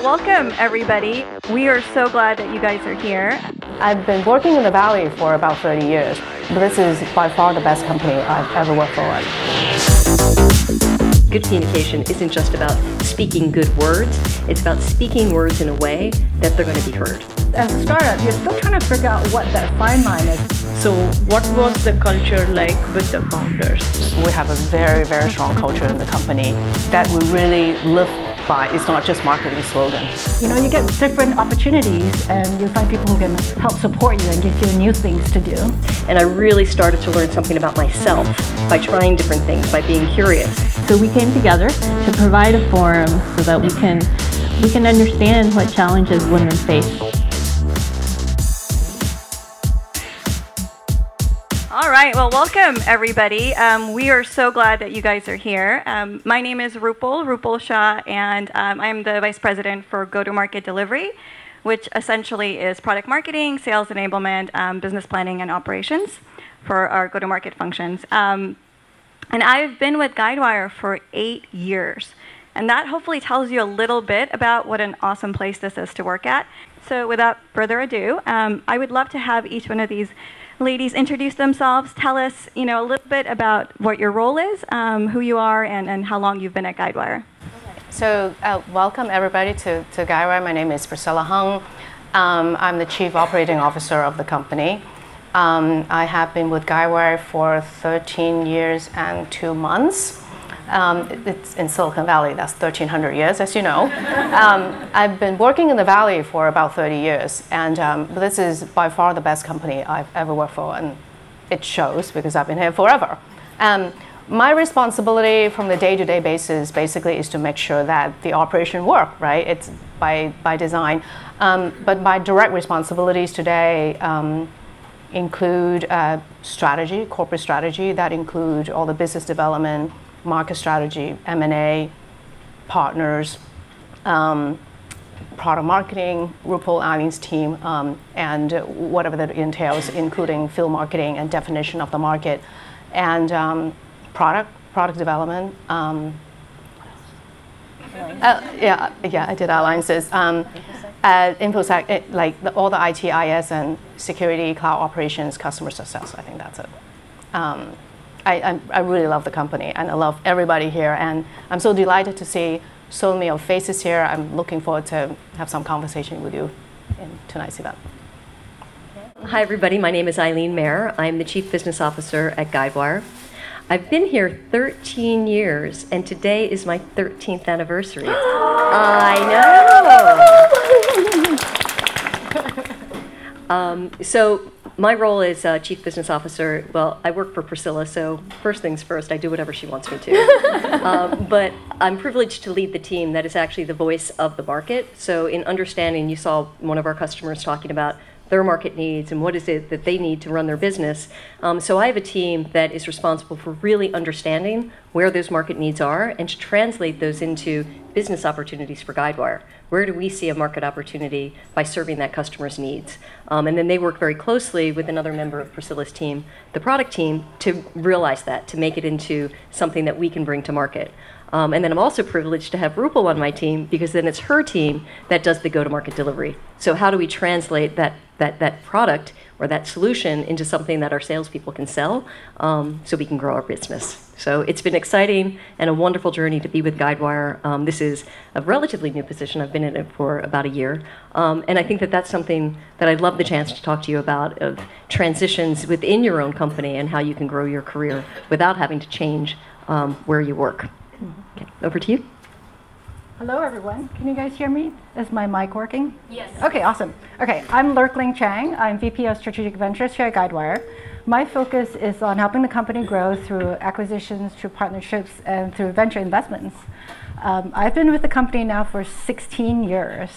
welcome everybody. We are so glad that you guys are here. I've been working in the Valley for about 30 years. This is by far the best company I've ever worked for. Good communication isn't just about speaking good words, it's about speaking words in a way that they're going to be heard. As a startup, you're still trying to figure out what that fine line is. So what was the culture like with the founders? We have a very, very strong culture in the company that we really live by. It's not just marketing slogan. You know, you get different opportunities and you find people who can help support you and give you new things to do. And I really started to learn something about myself by trying different things, by being curious. So we came together to provide a forum so that we can understand what challenges women face. All right, well, welcome everybody. We are so glad that you guys are here. My name is Rupal Shah, and I'm the Vice President for Go-to-Market Delivery, which essentially is product marketing, sales enablement, business planning, and operations for our go-to-market functions. And I've been with Guidewire for 8 years. And that hopefully tells you a little bit about what an awesome place this is to work at. So without further ado, I would love to have each one of these ladies introduce themselves, tell us a little bit about what your role is, who you are, and how long you've been at Guidewire. So welcome everybody to Guidewire. My name is Priscilla Hung. I'm the Chief Operating Officer of the company. I have been with Guidewire for 13 years and 2 months. It's in Silicon Valley, that's 1,300 years, as you know. I've been working in the Valley for about 30 years, and this is by far the best company I've ever worked for, and it shows because I've been here forever. My responsibility from the day-to-day basis basically is to make sure that the operation works, right? It's by design. But my direct responsibilities today include strategy, corporate strategy, that include all the business development, market strategy, M&A, partners, product marketing, Rupal, Eileen's team, and whatever that entails, including field marketing and definition of the market, and product development. Yeah, I did alliances. InfoSec, like all the IT, IS, and security, cloud operations, customer success. I think that's it. I really love the company, and I love everybody here, and I'm so delighted to see so many of faces here. I'm looking forward to have some conversation with you in tonight's event. Hi everybody, my name is Eileen Mayer. I'm the Chief Business Officer at Guidewire. I've been here 13 years, and today is my 13th anniversary. I know! So my role as Chief Business Officer, well, I work for Priscilla, so first things first, I do whatever she wants me to. But I'm privileged to lead the team that is actually the voice of the market. So in understanding, you saw one of our customers talking about their market needs and what is it that they need to run their business. So I have a team that is responsible for really understanding where those market needs are and to translate those into business opportunities for Guidewire. Where do we see a market opportunity by serving that customer's needs? And then they work very closely with another member of Priscilla's team, the product team, to realize that, to make it into something that we can bring to market. And then I'm also privileged to have Rupal on my team because then it's her team that does the go-to-market delivery. So how do we translate that product or that solution into something that our salespeople can sell so we can grow our business? So it's been exciting and a wonderful journey to be with Guidewire. This is a relatively new position. I've been in it for about a year. And I think that that's something that I'd love the chance to talk to you about, of transitions within your own company and how you can grow your career without having to change where you work. Okay, over to you. Hello, everyone. Can you guys hear me? Is my mic working? Yes. Okay, awesome. Okay, I'm Lurkling Chang. I'm VP of Strategic Ventures here at Guidewire. My focus is on helping the company grow through acquisitions, through partnerships, and through venture investments. I've been with the company now for 16 years.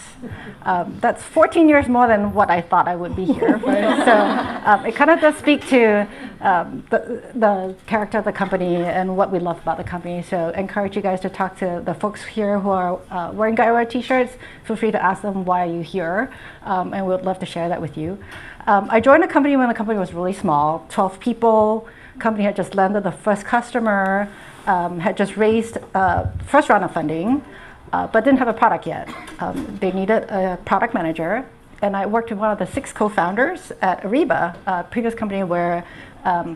That's 14 years more than what I thought I would be here. So it kind of does speak to the character of the company and what we love about the company. So I encourage you guys to talk to the folks here who are wearing Guidewire t-shirts. Feel free to ask them why are you here, and we'd love to share that with you. I joined the company when the company was really small, 12 people. Company had just landed the first customer, had just raised first round of funding. but didn't have a product yet. They needed a product manager, and I worked with one of the 6 co-founders at Ariba, a previous company where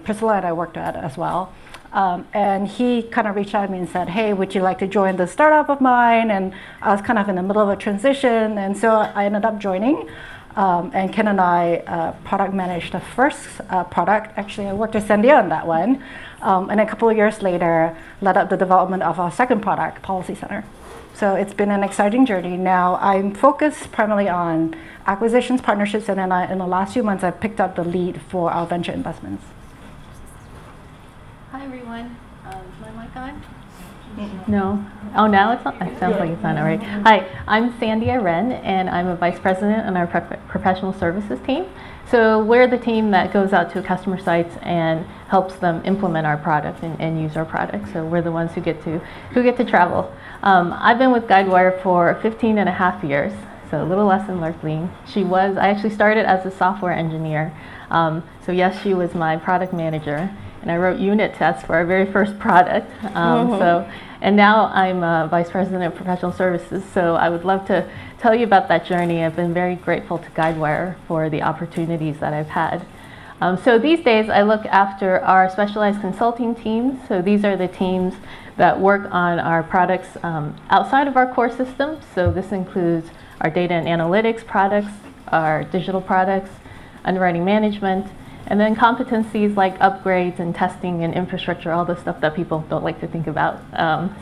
Priscilla and I worked at as well. And he kind of reached out to me and said, hey, would you like to join the startup of mine? And I was kind of in the middle of a transition, and so I ended up joining. And Ken and I product managed the first product. Actually, I worked with Sandia on that one. And a couple of years later, led up the development of our second product, Policy Center. So it's been an exciting journey. Now I'm focused primarily on acquisitions, partnerships, and then in the last few months, I've picked up the lead for our venture investments. Hi everyone. Is my mic on? No. Oh, now it's on. It sounds like it's on already. Hi, I'm Sandia Wren, and I'm a vice president on our professional services team. So we're the team that goes out to customer sites and helps them implement our product and use our product. So we're the ones who get to travel. I've been with Guidewire for 15 and a half years, so a little less than Lurkleen. I actually started as a software engineer. So yes, she was my product manager, and I wrote unit tests for our very first product. And now I'm Vice President of Professional Services, so I would love to tell you about that journey. I've been very grateful to Guidewire for the opportunities that I've had. So these days I look after our specialized consulting teams. So these are the teams that work on our products outside of our core systems. So this includes our data and analytics products, our digital products, underwriting management, and then competencies like upgrades and testing and infrastructure, all the stuff that people don't like to think about.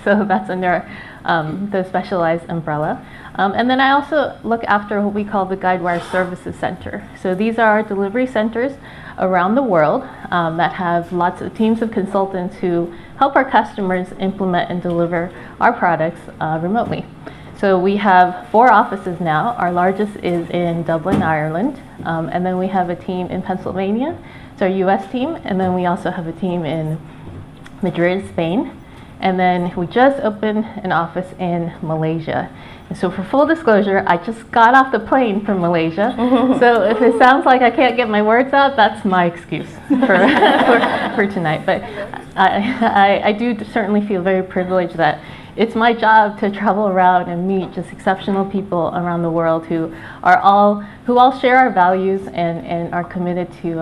So that's under the specialized umbrella. And then I also look after what we call the Guidewire Services Center. So these are our delivery centers around the world that have lots of teams of consultants who help our customers implement and deliver our products remotely. So we have 4 offices now. Our largest is in Dublin, Ireland. And then we have a team in Pennsylvania. It's our US team. And then we also have a team in Madrid, Spain. And then we just opened an office in Malaysia. And so for full disclosure, I just got off the plane from Malaysia. So if it sounds like I can't get my words out, that's my excuse for tonight. But I do certainly feel very privileged that it's my job to travel around and meet just exceptional people around the world who all share our values and are committed to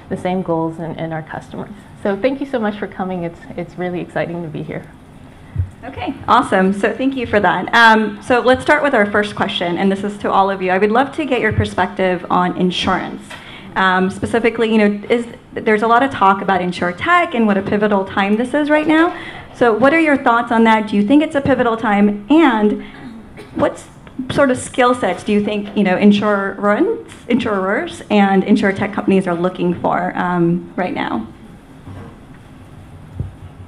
the same goals and our customers. So thank you so much for coming. It's really exciting to be here. Okay, awesome. So thank you for that. So let's start with our first question, and this is to all of you. I would love to get your perspective on insurance. Specifically, there's a lot of talk about InsurTech and what a pivotal time this is right now. So what are your thoughts on that? Do you think it's a pivotal time? And what sort of skill sets do you think insurers and InsurTech companies are looking for right now?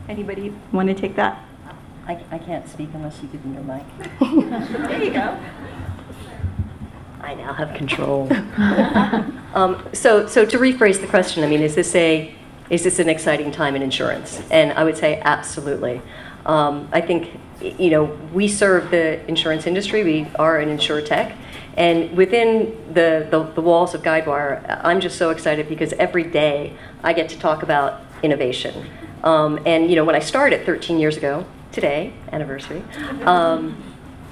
Anybody want to take that? I can't speak unless you give me your mic. There you go. I now have control. So to rephrase the question, I mean, is this an exciting time in insurance? And I would say absolutely. I think we serve the insurance industry. We are an InsurTech, and within the walls of Guidewire, I'm just so excited because every day I get to talk about innovation. And when I started 13 years ago, today, anniversary,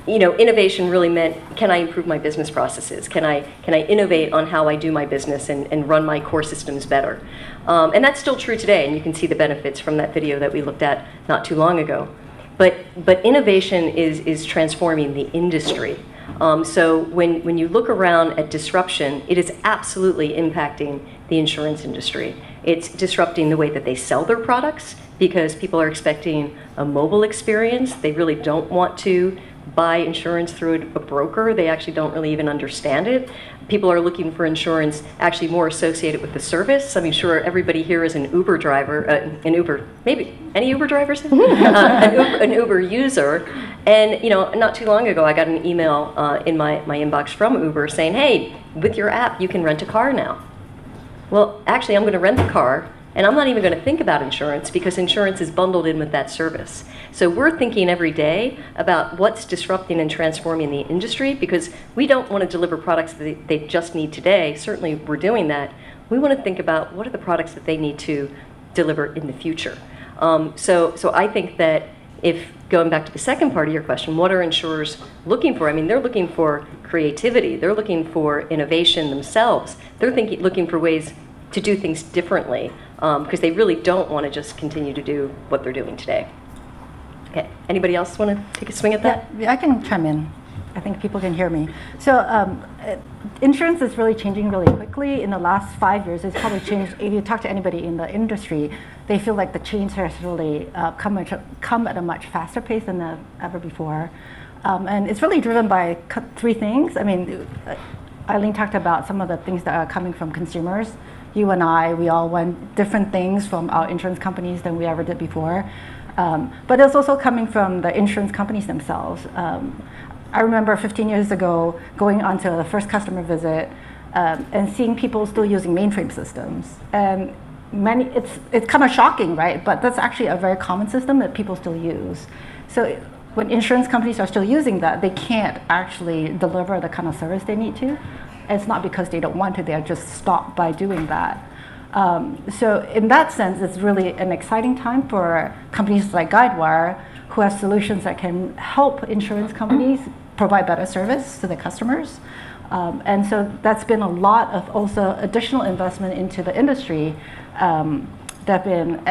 innovation really meant, can I improve my business processes? Can I innovate on how I do my business and run my core systems better? And that's still true today, and you can see the benefits from that video that we looked at not too long ago. But innovation is transforming the industry. So when you look around at disruption, it is absolutely impacting the insurance industry. It's disrupting the way that they sell their products because people are expecting a mobile experience. They really don't want to buy insurance through a broker. They actually don't really even understand it. People are looking for insurance actually more associated with the service. I mean, sure, everybody here is an Uber driver, maybe any Uber drivers? An Uber user. And not too long ago, I got an email in my inbox from Uber saying, hey, with your app, you can rent a car now. Well, actually, I'm going to rent the car, and I'm not even going to think about insurance because insurance is bundled in with that service. So we're thinking every day about what's disrupting and transforming the industry because we don't want to deliver products that they just need today. Certainly, we're doing that. We want to think about what are the products that they need to deliver in the future. So I think that if going back to the second part of your question, what are insurers looking for? I mean, they're looking for creativity. They're looking for innovation themselves. They're looking for ways to do things differently because they really don't want to just continue to do what they're doing today. Okay, anybody else want to take a swing at that? Yeah, I can chime in. I think people can hear me. So insurance is really changing really quickly. In the last 5 years, it's probably changed. If you talk to anybody in the industry, they feel like the change has really come at a much faster pace than ever before. And it's really driven by three things. I mean, Eileen talked about some of the things that are coming from consumers. You and I, we all want different things from our insurance companies than we ever did before. But it's also coming from the insurance companies themselves. I remember 15 years ago going onto the first customer visit and seeing people still using mainframe systems. And it's kind of shocking, right? But that's actually a very common system that people still use. So when insurance companies are still using that, they can't actually deliver the kind of service they need to. It's not because they don't want to, they're just stopped by doing that. So in that sense, it's really an exciting time for companies like Guidewire who have solutions that can help insurance companies provide better service to their customers. And so that's been a lot of also additional investment into the industry that have been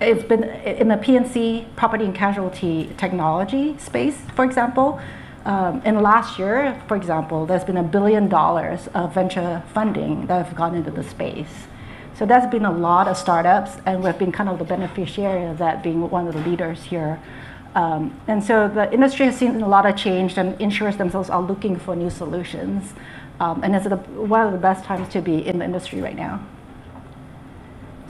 it's been in the P&C, property and casualty technology space, for example. In last year, for example, there's been $1 billion of venture funding that have gone into the space. So that's been a lot of startups, and we've been kind of the beneficiary of that, being one of the leaders here. And so the industry has seen a lot of change, and insurers themselves are looking for new solutions. And it's one of the best times to be in the industry right now.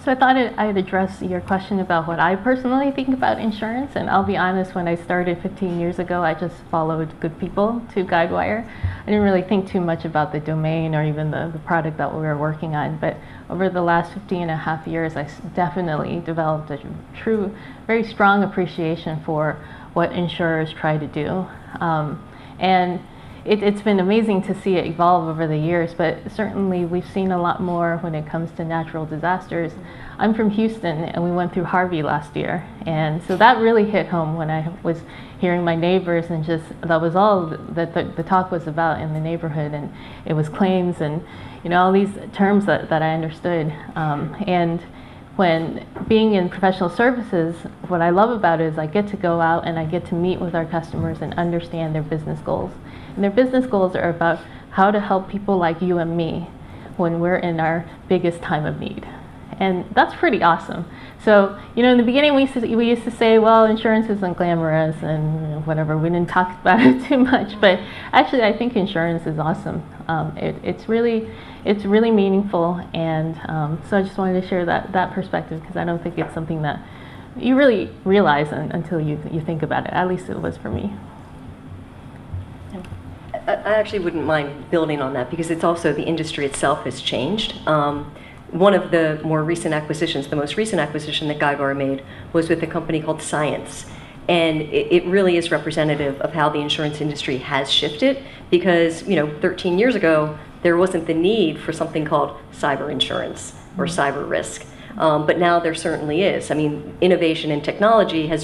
So I thought I'd address your question about what I personally think about insurance. And I'll be honest, when I started 15 years ago, I just followed good people to Guidewire. I didn't really think too much about the domain or even the product that we were working on. But over the last 15.5 years, I definitely developed a true, very strong appreciation for what insurers try to do. And it's been amazing to see it evolve over the years, but certainly we've seen a lot more when it comes to natural disasters. I'm from Houston, and we went through Harvey last year, and so that really hit home when I was hearing my neighbors, and just that was all that the talk was about in the neighborhood, and it was claims and all these terms that I understood. And when being in professional services, what I love about it is I get to go out and I get to meet with our customers and understand their business goals. And their business goals are about how to help people like you and me when we're in our biggest time of need. And that's pretty awesome. So, in the beginning we used to say, well, insurance isn't glamorous and whatever. We didn't talk about it too much. But actually, I think insurance is awesome. It's really meaningful. And so I just wanted to share that perspective, because I don't think it's something that you really realize until you think about it. At least it was for me. I actually wouldn't mind building on that, because it's also the industry itself has changed. One of the more recent acquisitions, the most recent acquisition that Guidewire made, was with a company called Science. And it really is representative of how the insurance industry has shifted, because 13 years ago, there wasn't the need for something called cyber insurance or cyber risk. But now there certainly is. I mean, innovation in technology has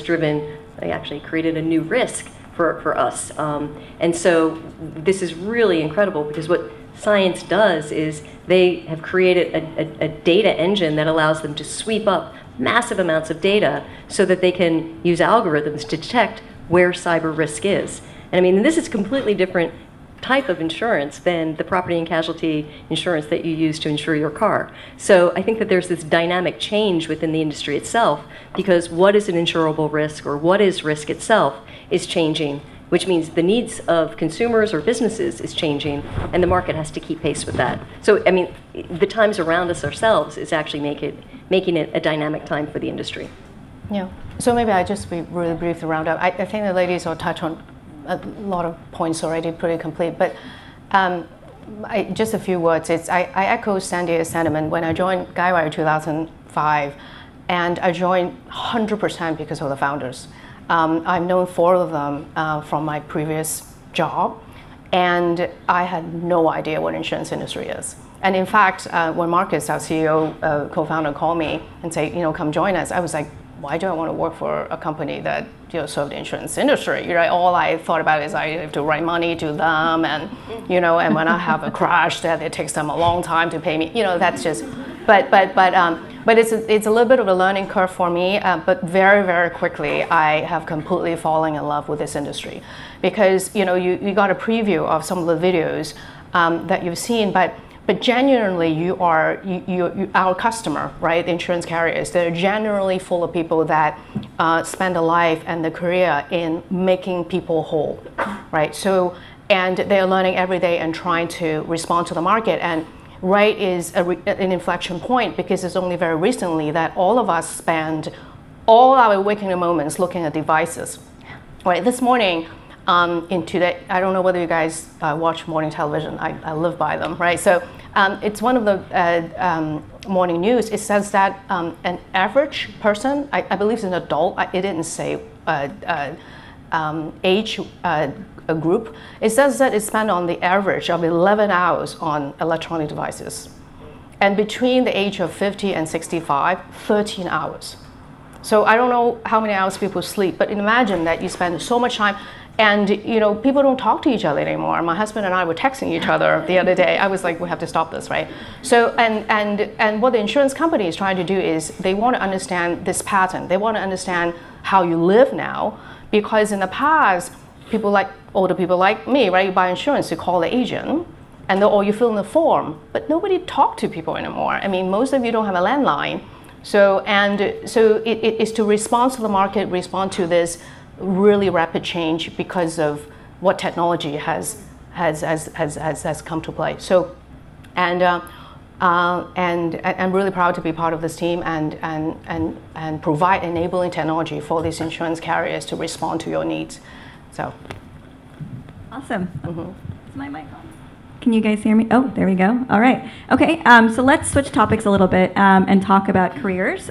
actually created a new risk for us. And so this is really incredible, because what Science does is they have created a data engine that allows them to sweep up massive amounts of data so that they can use algorithms to detect where cyber risk is. And I mean, this is a completely different type of insurance than the property and casualty insurance that you use to insure your car. So I think that there's this dynamic change within the industry itself, because what is an insurable risk, or what is risk itself, is changing, which means the needs of consumers or businesses is changing, and the market has to keep pace with that. So, I mean, the times around us ourselves is actually making it a dynamic time for the industry. Yeah. So maybe I just be really brief to round up. I think the ladies will touch on a lot of points already, pretty complete. But just a few words. I echo Sandy's sentiment. When I joined Guidewire in 2005, and I joined 100% because of the founders. I've known 4 of them from my previous job, and I had no idea what insurance industry is. And in fact, when Marcus, our CEO, co-founder, called me and said, come join us, I was like, why do I want to work for a company that serve the insurance industry? All I thought about is I have to write money to them, and and when I have a crash, that it takes them a long time to pay me. That's just, but it's a little bit of a learning curve for me. But very, very quickly, I have completely fallen in love with this industry, because you got a preview of some of the videos that you've seen, but genuinely, you are our customer, right? The insurance carriers. They're generally full of people that spend a life and their career in making people whole, right? So, and they're learning every day and trying to respond to the market. And right is an inflection point, because it's only very recently that all of us spend all our waking moments looking at devices, right? This morning, I don't know whether you guys watch morning television. I live by them, right? So it's one of the morning news. It says that an average person, I believe it's an adult, it didn't say age group. It says that it spent on the average of 11 hours on electronic devices. And between the age of 50 and 65, 13 hours. So I don't know how many hours people sleep, but imagine that you spend so much time. And people don't talk to each other anymore. My husband and I were texting each other the other day. I was like, we have to stop this, right? So and what the insurance company is trying to do is they want to understand this pattern. They want to understand how you live now, because in the past, older people like me, right? You buy insurance, you call the agent, or you fill in the form, but nobody talks to people anymore. I mean, most of you don't have a landline. So it is to respond to the market, respond to this really rapid change because of what technology has come to play. So, and I'm really proud to be part of this team and provide enabling technology for these insurance carriers to respond to your needs. So, awesome. Is my mic on? Can you guys hear me? Oh, there we go. All right. Okay, so let's switch topics a little bit and talk about careers.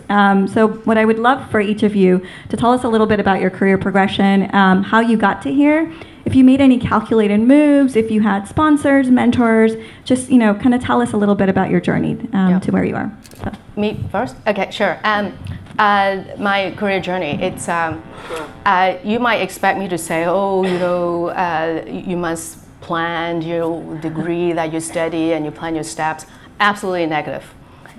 So what I would love for each of you to tell us a little bit about your career progression, how you got to here, if you made any calculated moves, if you had sponsors, mentors, just, kind of tell us a little bit about your journey to where you are. So. Me first? Okay, sure. My career journey, it's, you might expect me to say, you must plan your degree that you study and you plan your steps. Absolutely negative.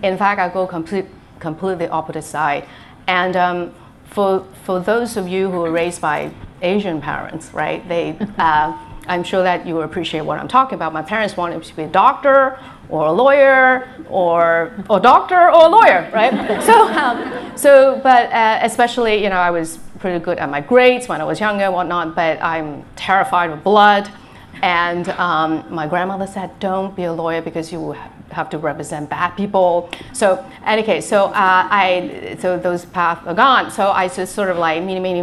In fact, I go completely opposite side. And for those of you who were raised by Asian parents, right? I'm sure that you will appreciate what I'm talking about. My parents wanted to be a doctor or a lawyer or a doctor or a lawyer, right? But especially, I was pretty good at my grades when I was younger and whatnot, but I'm terrified of blood. And my grandmother said, don't be a lawyer because you will have to represent bad people. So any case, so those paths are gone. So I just sort of like meeny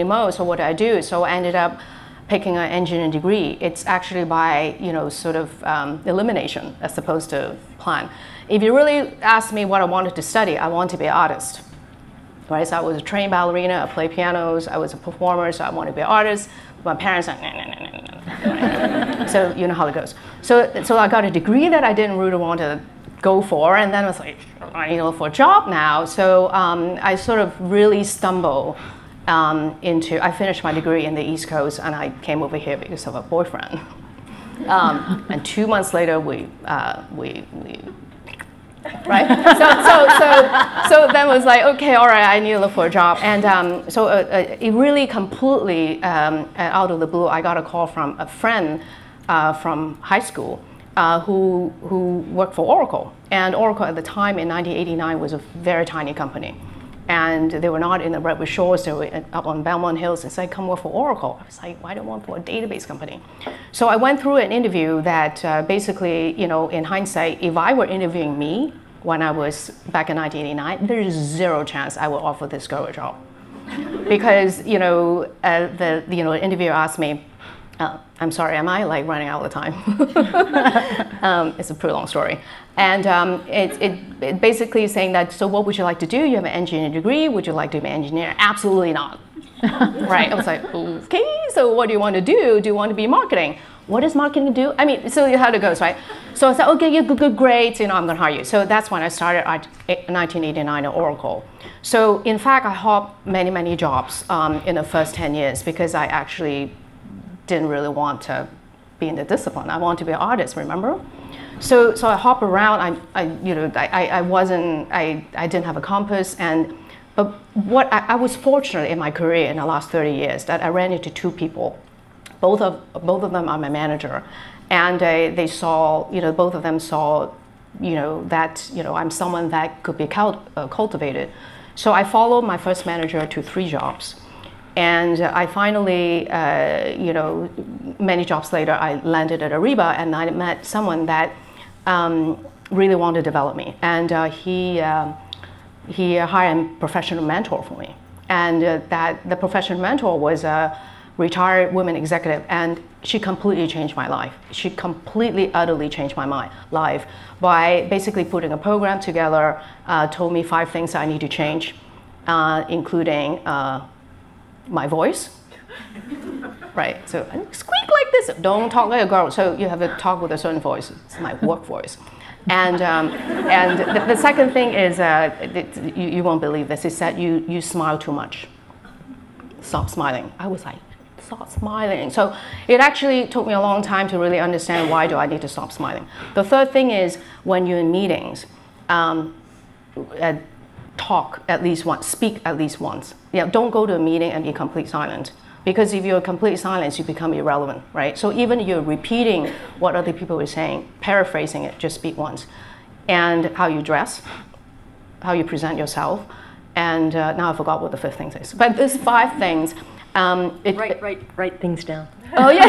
mo. So what did I do? So I ended up picking an engineering degree. It's actually by sort of elimination as opposed to plan. If you really ask me what I wanted to study, I wanted to be an artist. Right? So I was a trained ballerina. I played pianos. I was a performer. So I wanted to be an artist. My parents said, no. So you know how it goes. So I got a degree that I didn't really want to go for, and then I was like, I need to look for a job now. So I sort of really stumbled I finished my degree in the East Coast, and I came over here because of a boyfriend. And 2 months later, we right? So then it was like, okay, all right, I need to look for a job. And it really completely, out of the blue, I got a call from a friend from high school who worked for Oracle. And Oracle at the time in 1989 was a very tiny company. And they were not in the Redwood Shores, they were up on Belmont Hills, and said, come work for Oracle. I was like, why do I want for a database company? So I went through an interview that basically, in hindsight, if I were interviewing me when I was back in 1989, there is zero chance I would offer this girl a job. Because, the interviewer asked me, I'm sorry, am I like running out of time? It's a pretty long story. And it basically is saying that, so what would you like to do? You have an engineering degree. Would you like to be an engineer? Absolutely not. Right? I was like, okay, so what do you want to do? Do you want to be marketing? what does marketing do? I mean, so how it goes, right? So I said, okay, yeah, good, great, I'm going to hire you. So that's when I started at 1989 at Oracle. So in fact, I hopped many jobs in the first 10 years because I actually didn't really want to be in the discipline. I wanted to be an artist, remember? So I hop around. I didn't have a compass, but I was fortunate in my career in the last 30 years that I ran into two people. Both of them are my manager, and they saw, both of them saw, that I'm someone that could be cultivated. So I followed my first manager to 3 jobs. And I finally, many jobs later, I landed at Ariba, and I met someone that really wanted to develop me. And he hired a professional mentor for me. And the professional mentor was a retired women executive, and she completely changed my life. She completely, utterly changed my life by basically putting a program together, told me 5 things I need to change, including my voice, right? So squeak like this. Don't talk like a girl. So you have to talk with a certain voice. It's my work voice. And the second thing is, you won't believe this, is that you smile too much. Stop smiling. I was like, stop smiling. So it actually took me a long time to really understand why do I need to stop smiling. The third thing is when you're in meetings, talk at least once, speak at least once. Don't go to a meeting and be complete silent, because if you're complete silence, you become irrelevant, right? So even you're repeating what other people are saying, paraphrasing it, just speak once. And how you dress, how you present yourself, and now I forgot what the 5th thing is. But there's 5 things. Write things down. Oh yeah,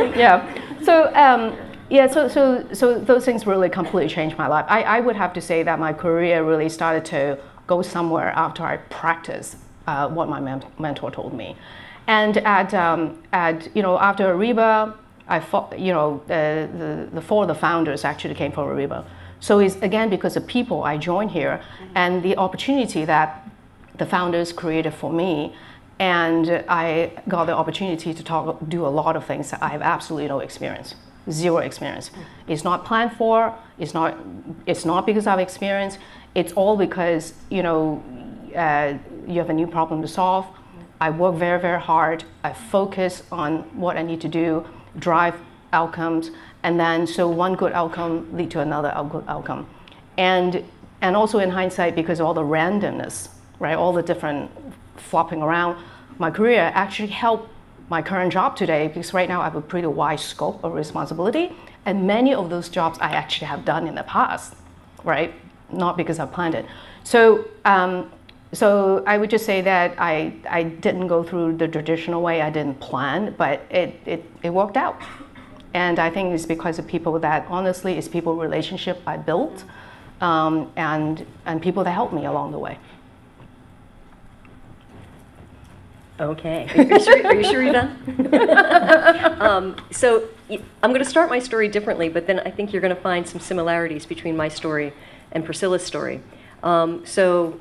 sure. Yeah. So those things really completely changed my life. I would have to say that my career really started to go somewhere after I practiced what my mentor told me. And after Ariba, I thought, the 4 of the founders actually came from Ariba. So it's again because of people I joined here and the opportunity that the founders created for me, and I got the opportunity to do a lot of things that I have absolutely no experience. 0 experience. It's not planned for. It's not because I've experience. It's all because you have a new problem to solve. I work very hard. I focus on what I need to do, drive outcomes, and then so one good outcome lead to another good outcome, and also in hindsight, because of all the randomness, right? All the different flopping around, my career actually helped my current job today, because right now I have a pretty wide scope of responsibility, and many of those jobs I actually have done in the past, right? Not because I planned it. So I would just say that I didn't go through the traditional way. I didn't plan, but it worked out. And I think it's because of people that, honestly, it's people relationship I built, and people that helped me along the way. Okay. Are you sure you're done? So I'm going to start my story differently, but then I think you're going to find some similarities between my story and Priscilla's story. So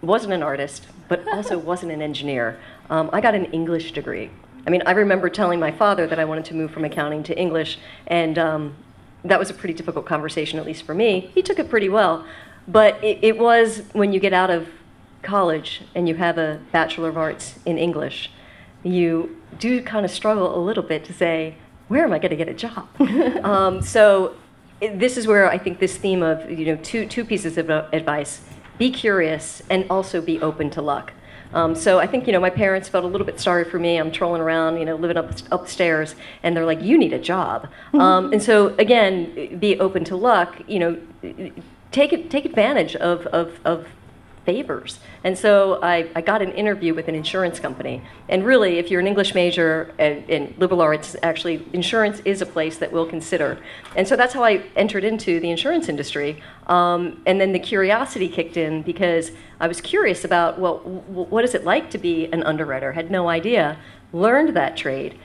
wasn't an artist, but also wasn't an engineer. I got an English degree. I mean, I remember telling my father that I wanted to move from accounting to English, and that was a pretty difficult conversation, at least for me. He took it pretty well, but it was when you get out of college and you have a Bachelor of Arts in English, you do kind of struggle a little bit to say, where am I going to get a job? So this is where I think this theme of two pieces of advice: be curious and also be open to luck. So I think my parents felt a little bit sorry for me. I'm trolling around, living upstairs, and they're like, "You need a job." And so again, be open to luck. Take advantage of favors. And so I got an interview with an insurance company. And really, if you're an English major in liberal arts, actually, insurance is a place that we'll consider. And so that's how I entered into the insurance industry. And then the curiosity kicked in, because I was curious about, well, what is it like to be an underwriter? Had no idea. Learned that trade.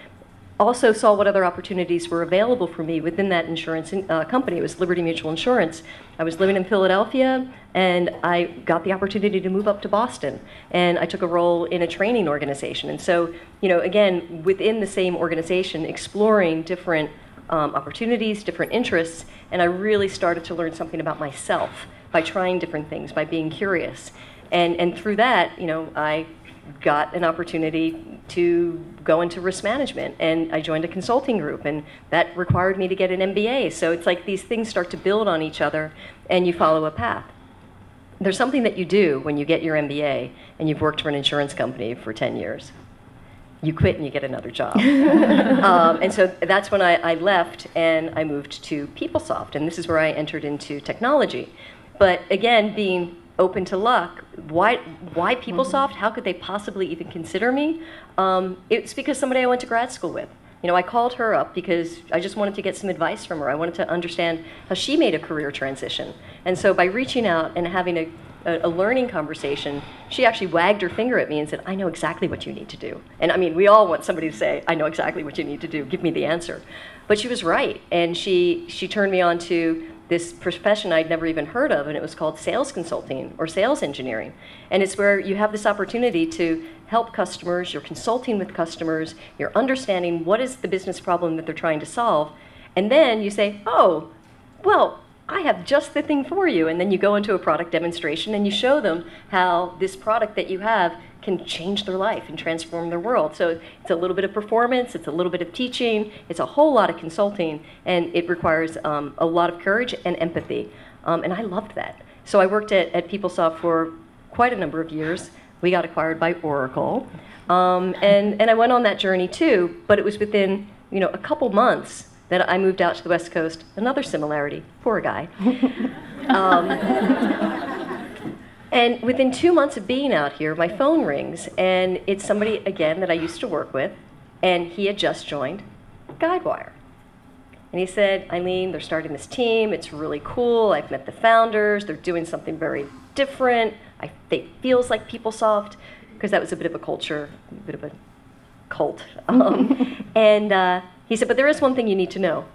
also saw what other opportunities were available for me within that insurance company. It was Liberty Mutual Insurance. I was living in Philadelphia, and I got the opportunity to move up to Boston, and I took a role in a training organization. And so, again, within the same organization, exploring different opportunities, different interests, and I really started to learn something about myself by trying different things, by being curious. And through that, I got an opportunity to go into risk management, and I joined a consulting group, and that required me to get an MBA. So it's like these things start to build on each other, and you follow a path. There's something that you do when you get your MBA and you've worked for an insurance company for 10 years. You quit and you get another job. And so that's when I left and I moved to PeopleSoft, and this is where I entered into technology. But again, being open to luck, why PeopleSoft? How could they possibly even consider me? It's because somebody I went to grad school with. I called her up because I just wanted to get some advice from her. I wanted to understand how she made a career transition. And so by reaching out and having a learning conversation, she actually wagged her finger at me and said, I know exactly what you need to do. And I mean, we all want somebody to say, I know exactly what you need to do, give me the answer. But she was right, and she turned me on to this profession I'd never even heard of, and it was called sales consulting or sales engineering. And it's where you have this opportunity to help customers, you're consulting with customers, you're understanding what is the business problem that they're trying to solve, and then you say, oh, well, I have just the thing for you. And then you go into a product demonstration and you show them how this product that you have can change their life and transform their world. So it's a little bit of performance, it's a little bit of teaching, it's a whole lot of consulting, and it requires a lot of courage and empathy. And I loved that. So I worked at PeopleSoft for quite a number of years. We got acquired by Oracle. And I went on that journey too, but it was within a couple months that I moved out to the West Coast. Another similarity, poor guy. And within 2 months of being out here, my phone rings, and it's somebody, again, that I used to work with, and he had just joined Guidewire. And he said, Eileen, they're starting this team, it's really cool, I've met the founders, they're doing something very different, it feels like PeopleSoft, because that was a bit of a culture, a bit of a cult. And he said, but there is one thing you need to know.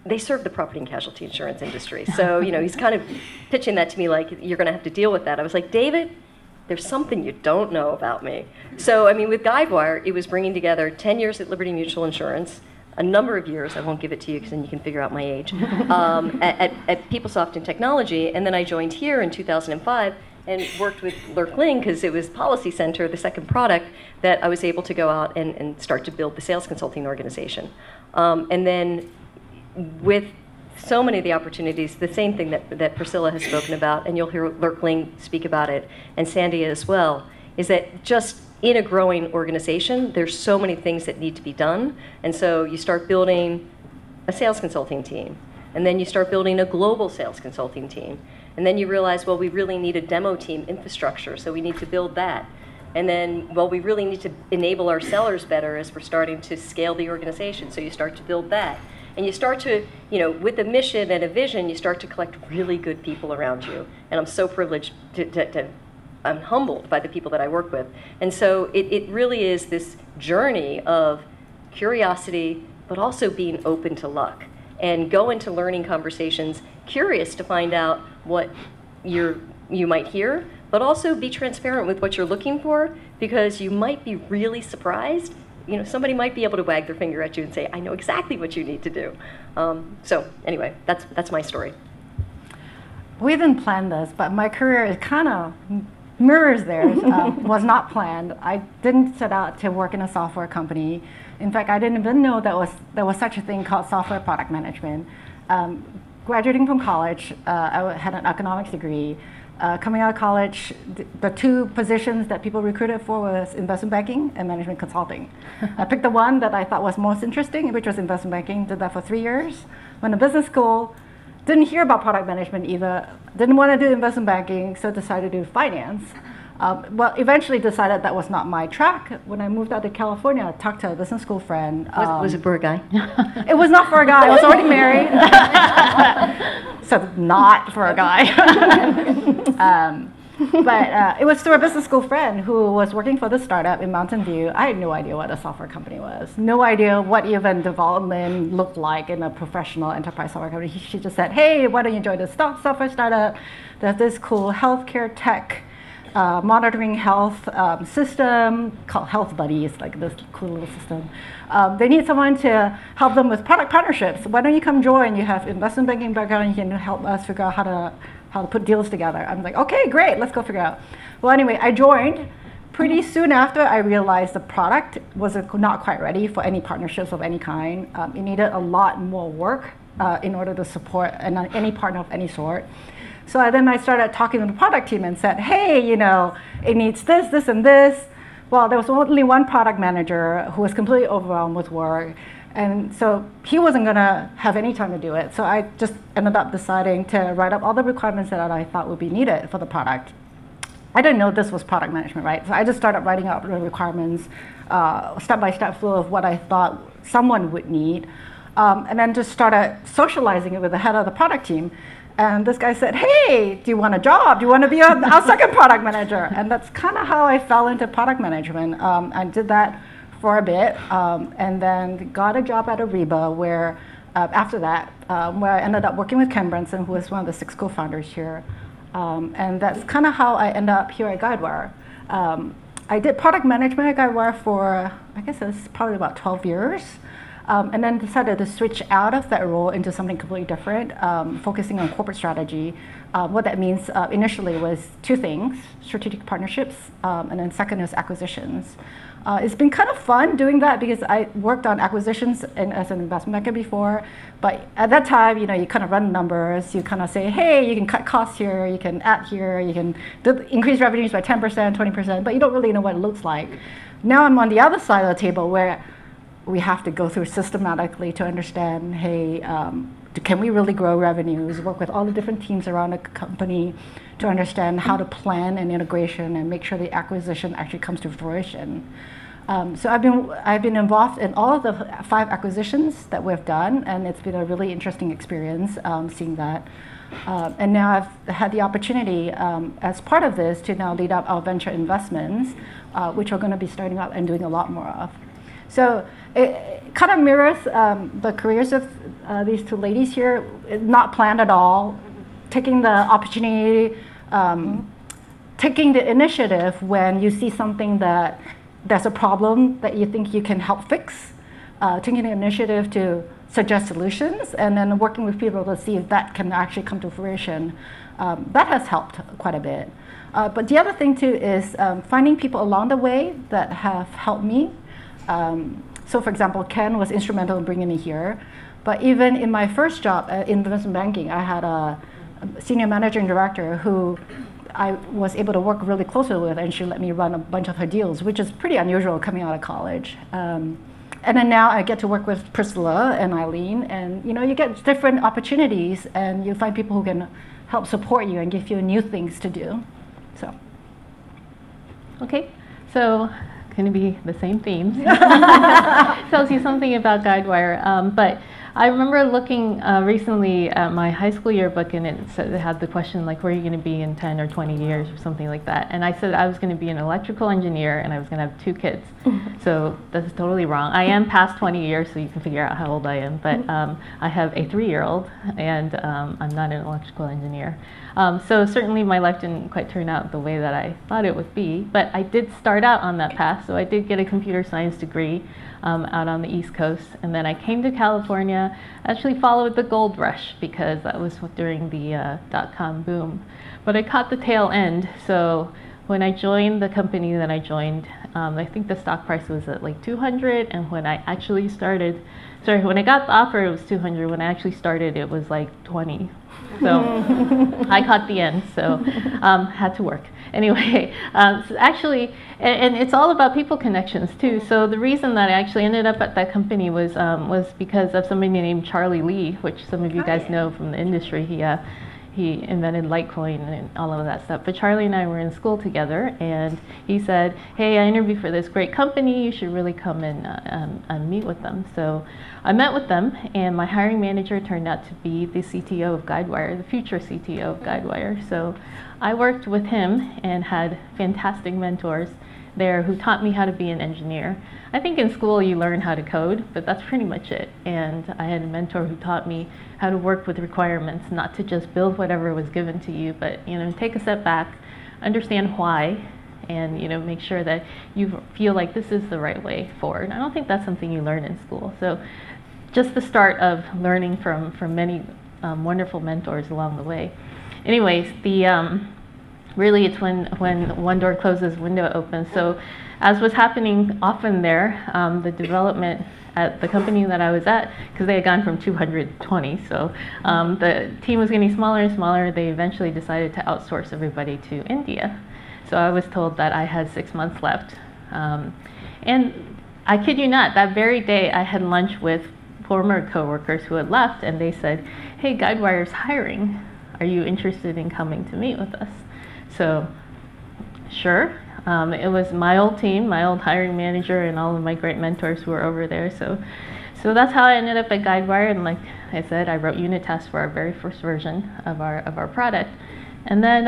They serve the property and casualty insurance industry. So, he's kind of pitching that to me like, you're going to have to deal with that. I was like, David, there's something you don't know about me. So, I mean, with Guidewire, it was bringing together 10 years at Liberty Mutual Insurance, a number of years, I won't give it to you because then you can figure out my age, at PeopleSoft in technology. And then I joined here in 2005 and worked with Lurkling because it was Policy Center, the second product, that I was able to go out and start to build the sales consulting organization. And then with so many of the opportunities, the same thing that Priscilla has spoken about, and you'll hear Lurkling speak about it, and Sandy as well, is that just in a growing organization, there's so many things that need to be done. And so you start building a sales consulting team, and then you start building a global sales consulting team. And then you realize, well, we really need a demo team infrastructure, so we need to build that. And then, well, we really need to enable our sellers better as we're starting to scale the organization, so you start to build that. And you start to, with a mission and a vision, you start to collect really good people around you. And I'm so privileged I'm humbled by the people that I work with. And so it really is this journey of curiosity, but also being open to luck. And go into learning conversations, curious to find out what you might hear, but also be transparent with what you're looking for, because you might be really surprised. Somebody might be able to wag their finger at you and say, I know exactly what you need to do. So anyway, that's my story. We didn't plan this, but my career is kind of mirrors theirs. Was not planned. I didn't set out to work in a software company. In fact, I didn't even know there was such a thing called software product management. Graduating from college, I had an economics degree. Coming out of college, the two positions that people recruited for was investment banking and management consulting. I picked the one that I thought was most interesting, which was investment banking. Did that for 3 years. Went to business school, didn't hear about product management either. Didn't want to do investment banking, so decided to do finance. Well, eventually decided that was not my track. When I moved out to California, I talked to a business school friend. Was it for a guy? It was not for a guy. I was already married. So not for a guy. But it was through a business school friend who was working for the startup in Mountain View. I had no idea what a software company was, no idea what even development looked like in a professional enterprise software company. She just said, hey, why don't you join this software startup? There's this cool healthcare tech monitoring health system called Health Buddy. It's like this cool little system. They need someone to help them with product partnerships. Why don't you come join? You have investment banking background. You can help us figure out how to put deals together. I'm like, okay, great, let's go figure out. Well, anyway, I joined. Pretty soon after, I realized the product was not quite ready for any partnerships of any kind. It needed a lot more work in order to support any partner of any sort. So then I started talking to the product team and said, hey, it needs this, this, and this. Well, there was only one product manager who was completely overwhelmed with work. And so he wasn't going to have any time to do it. So I just ended up deciding to write up all the requirements that I thought would be needed for the product. I didn't know this was product management, right? So I just started writing up the requirements, step-by-step flow of what I thought someone would need. And then just started socializing it with the head of the product team. And this guy said, hey, do you want a job? Do you want to be our second product manager? And that's kind of how I fell into product management. I did that for a bit, and then got a job at Ariba where, after that, where I ended up working with Ken Branson, who was one of the 6 co-founders here. And that's kind of how I ended up here at Guidewire. I did product management at Guidewire for, I guess it was probably about 12 years. And then decided to switch out of that role into something completely different, focusing on corporate strategy. What that means initially was 2 things: strategic partnerships, and then second is acquisitions. It's been kind of fun doing that because I worked on acquisitions as an investment banker before, but at that time, you kind of run numbers. You kind of say, hey, you can cut costs here, you can add here, you can increase revenues by 10%, 20%, but you don't really know what it looks like. Now I'm on the other side of the table where we have to go through systematically to understand, hey, can we really grow revenues, work with all the different teams around the company to understand how to plan an integration and make sure the acquisition actually comes to fruition. So I've been involved in all of the 5 acquisitions that we've done, and it's been a really interesting experience seeing that. And now I've had the opportunity as part of this to now lead up our venture investments, which we're going to be starting up and doing a lot more of. So it kind of mirrors the careers of these 2 ladies here, not planned at all, taking the opportunity, taking the initiative when you see something that there's a problem that you think you can help fix, taking the initiative to suggest solutions, and then working with people to see if that can actually come to fruition. That has helped quite a bit. But the other thing too is finding people along the way that have helped me. So for example, Ken was instrumental in bringing me here. But even in my first job in investment banking, I had a senior manager and director who I was able to work really closely with, and she let me run a bunch of her deals, which is pretty unusual coming out of college. And then now I get to work with Priscilla and Eileen, and you get different opportunities, and you find people who can help support you and give you new things to do. So, okay, so going to be the same themes. Tells you something about Guidewire. But I remember looking recently at my high school yearbook, and it had the question like, where are you going to be in 10 or 20 years or something like that? And I said I was going to be an electrical engineer, and I was going to have 2 kids. So that's totally wrong. I am past 20 years, so you can figure out how old I am. But I have a 3-year-old, and I'm not an electrical engineer. So certainly my life didn't quite turn out the way that I thought it would be. But I did start out on that path, so I did get a computer science degree out on the East Coast. And then I came to California, actually followed the gold rush because that was during the .com boom. But I caught the tail end. So when I joined the company that I joined, I think the stock price was at like 200. And when I actually started, when I got the offer, it was 200. When I actually started, it was like 20. So I caught the end, so had to work. Anyway, so actually, and it's all about people connections too. So the reason that I actually ended up at that company was because of somebody named Charlie Lee, which some of you guys know from the industry. he invented Litecoin and all of that stuff. But Charlie and I were in school together, and he said, hey, I interviewed for this great company, you should really come and meet with them. So I met with them, and my hiring manager turned out to be the CTO of Guidewire, the future CTO of Guidewire. So I worked with him and had fantastic mentors there who taught me how to be an engineer. I think in school you learn how to code, but that's pretty much it. And I had a mentor who taught me how to work with requirements, not to just build whatever was given to you, but take a step back, understand why, and make sure that you feel like this is the right way forward. I don't think that's something you learn in school. So just the start of learning from many wonderful mentors along the way. Anyways, really, it's when one door closes, window opens. So as was happening often there, the development at the company that I was at, because they had gone from 220, so the team was getting smaller and smaller, they eventually decided to outsource everybody to India. So I was told that I had 6 months left. And I kid you not, that very day I had lunch with former coworkers who had left, and they said, hey, Guidewire's hiring. Are you interested in coming to meet with us? So, sure. It was my old team, my old hiring manager, and all of my great mentors who were over there. So that's how I ended up at Guidewire. And like I said, I wrote unit tests for our very first version of our product. And then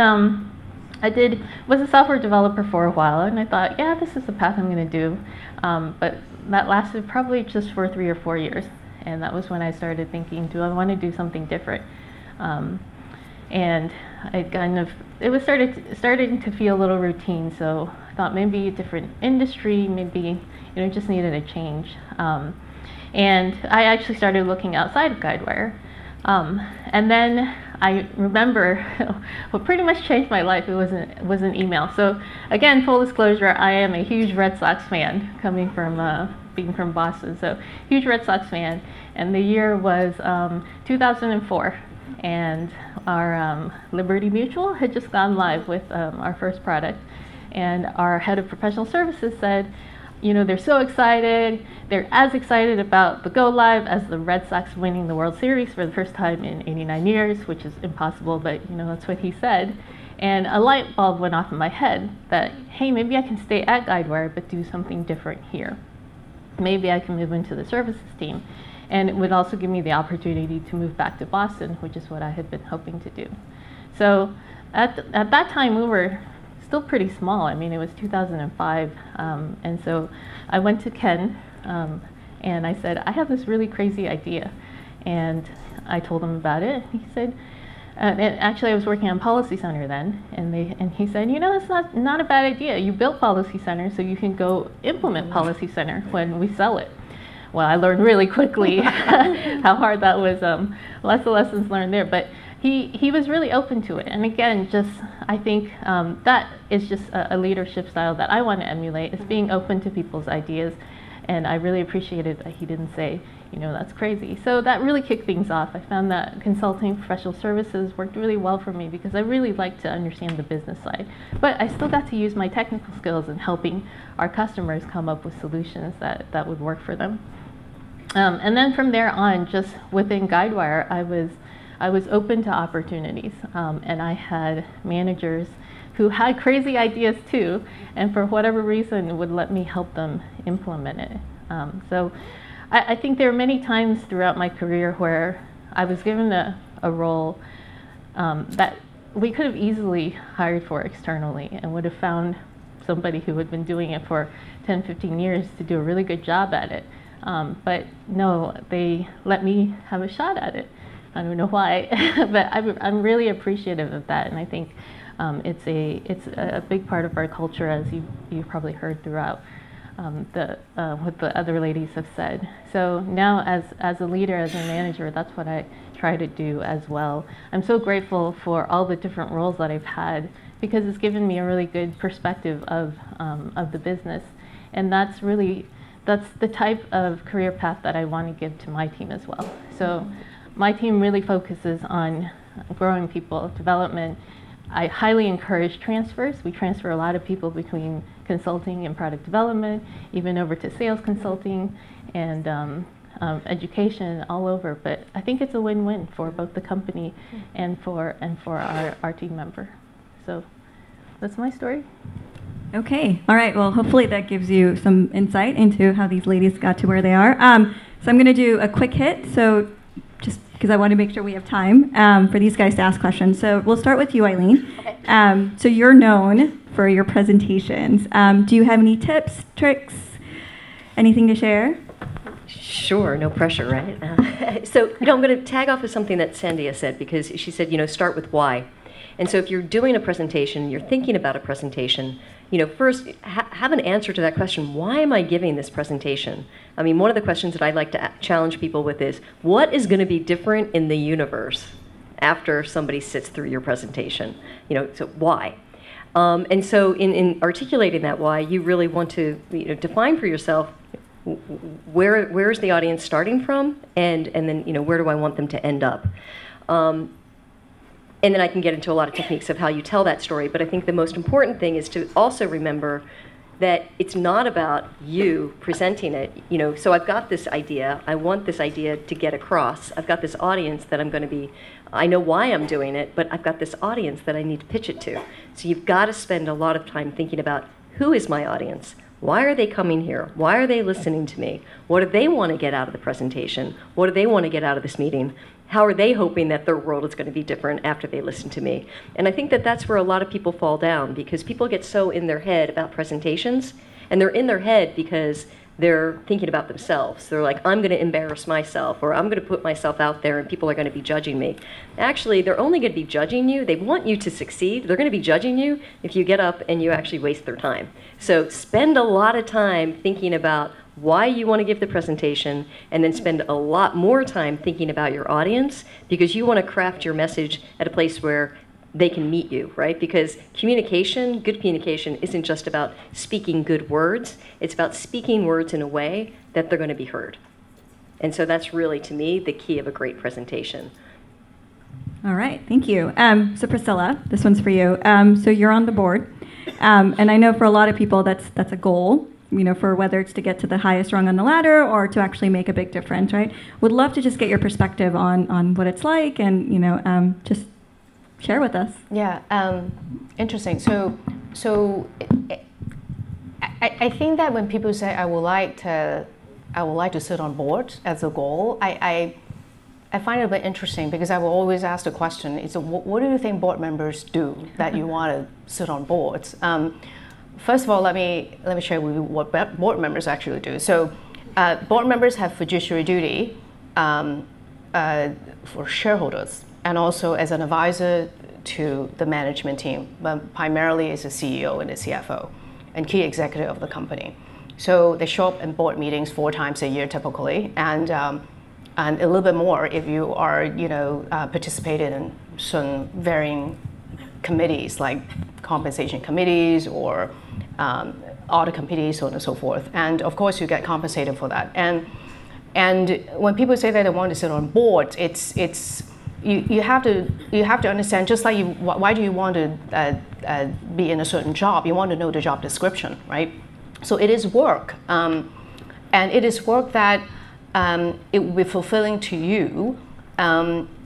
was a software developer for a while, and I thought, yeah, this is the path I'm going to do. But that lasted probably just for 3 or 4 years, and that was when I started thinking, do I want to do something different? And it was starting to feel a little routine, so I thought maybe a different industry, maybe just needed a change. And I actually started looking outside of Guidewire. And then I remember what pretty much changed my life. It was an email. So again, full disclosure, I am a huge Red Sox fan, coming from being from Boston. So huge Red Sox fan. And the year was 2004. And our Liberty Mutual had just gone live with our first product. And our head of professional services said, they're so excited. They're as excited about the go live as the Red Sox winning the World Series for the first time in 89 years, which is impossible, but that's what he said. And a light bulb went off in my head that, hey, maybe I can stay at Guidewire but do something different here. Maybe I can move into the services team. And it would also give me the opportunity to move back to Boston, which is what I had been hoping to do. So at that time, we were still pretty small. I mean, it was 2005. And so I went to Ken, and I said, I have this really crazy idea. And I told him about it. He said, and actually I was working on Policy Center then, and he said, it's not a bad idea. You built Policy Center, so you can go implement Policy Center when we sell it. Well, I learned really quickly how hard that was. Lots of lessons learned there, but he was really open to it. And again, I think that is just a leadership style that I want to emulate. It's being open to people's ideas, and I really appreciated that he didn't say, that's crazy. So that really kicked things off. I found that consulting professional services worked really well for me because I really like to understand the business side. But I still got to use my technical skills in helping our customers come up with solutions that would work for them. And then from there on, just within Guidewire, I was open to opportunities, and I had managers who had crazy ideas too, and for whatever reason would let me help them implement it. So I think there are many times throughout my career where I was given a role that we could have easily hired for externally and would have found somebody who had been doing it for 10, 15 years to do a really good job at it. But no, they let me have a shot at it. I don't know why, but I'm really appreciative of that, and I think it's a big part of our culture, as you've probably heard throughout what the other ladies have said. So now, as a leader, as a manager, that's what I try to do as well. I'm so grateful for all the different roles that I've had because it's given me a really good perspective of the business, and that's the type of career path that I want to give to my team as well. So my team really focuses on growing people, development. I highly encourage transfers. We transfer a lot of people between consulting and product development, even over to sales consulting. And education all over. But I think it's a win-win for both the company and for our team member. So that's my story. Okay. All right. Well, hopefully that gives you some insight into how these ladies got to where they are. So I'm going to do a quick hit. So just because I want to make sure we have time for these guys to ask questions. So we'll start with you, Eileen. Okay. So you're known for your presentations. Do you have any tips, tricks, anything to share? Sure, no pressure, right? So, I'm going to tag off of something that Sandia said, because she said, start with why. And so if you're doing a presentation, you're thinking about a presentation, first have an answer to that question. Why am I giving this presentation? I mean, one of the questions that I'd like to challenge people with is, what is going to be different in the universe after somebody sits through your presentation? So why? And so in articulating that why, you really want to define for yourself where is the audience starting from, and then where do I want them to end up? And then I can get into a lot of techniques of how you tell that story. But I think the most important thing is to also remember that it's not about you presenting it. So I've got this idea. I want this idea to get across. I've got this audience that I know why I'm doing it, but I've got this audience that I need to pitch it to. So you've got to spend a lot of time thinking about, who is my audience? Why are they coming here? Why are they listening to me? What do they want to get out of the presentation? What do they want to get out of this meeting? How are they hoping that their world is going to be different after they listen to me? And I think that that's where a lot of people fall down, because people get so in their head about presentations, and they're in their head because they're thinking about themselves. They're like, I'm going to embarrass myself, or I'm going to put myself out there and people are going to be judging me. Actually, they're only going to be judging you. They want you to succeed. They're going to be judging you if you get up and you actually waste their time. So spend a lot of time thinking about why you want to give the presentation, and then spend a lot more time thinking about your audience, because you want to craft your message at a place where they can meet you, right? Because good communication isn't just about speaking good words. It's about speaking words in a way that they're going to be heard. And so that's really, to me, the key of a great presentation. All right, thank you. So Priscilla, this one's for you. So you're on the board, and I know for a lot of people that's a goal, for whether it's to get to the highest rung on the ladder or to actually make a big difference, right? Would love to just get your perspective on what it's like, and just share with us. Yeah, interesting. So I think that when people say I would like to sit on board as a goal, I find it a bit interesting, because I will always ask the question: what do you think board members do that you want to sit on boards? First of all, let me share with you what board members actually do. So, board members have fiduciary duty for shareholders, and also as an advisor to the management team, but primarily as a CEO and a CFO and key executive of the company. So they show up in board meetings 4 times a year typically, and a little bit more if you are participated in some varying committees, like compensation committees or audit committees, so on and so forth. And of course, you get compensated for that. And when people say that they want to sit on boards, you have to understand, just like why do you want to be in a certain job? You want to know the job description, right? So it is work, and it is work that it will be fulfilling to you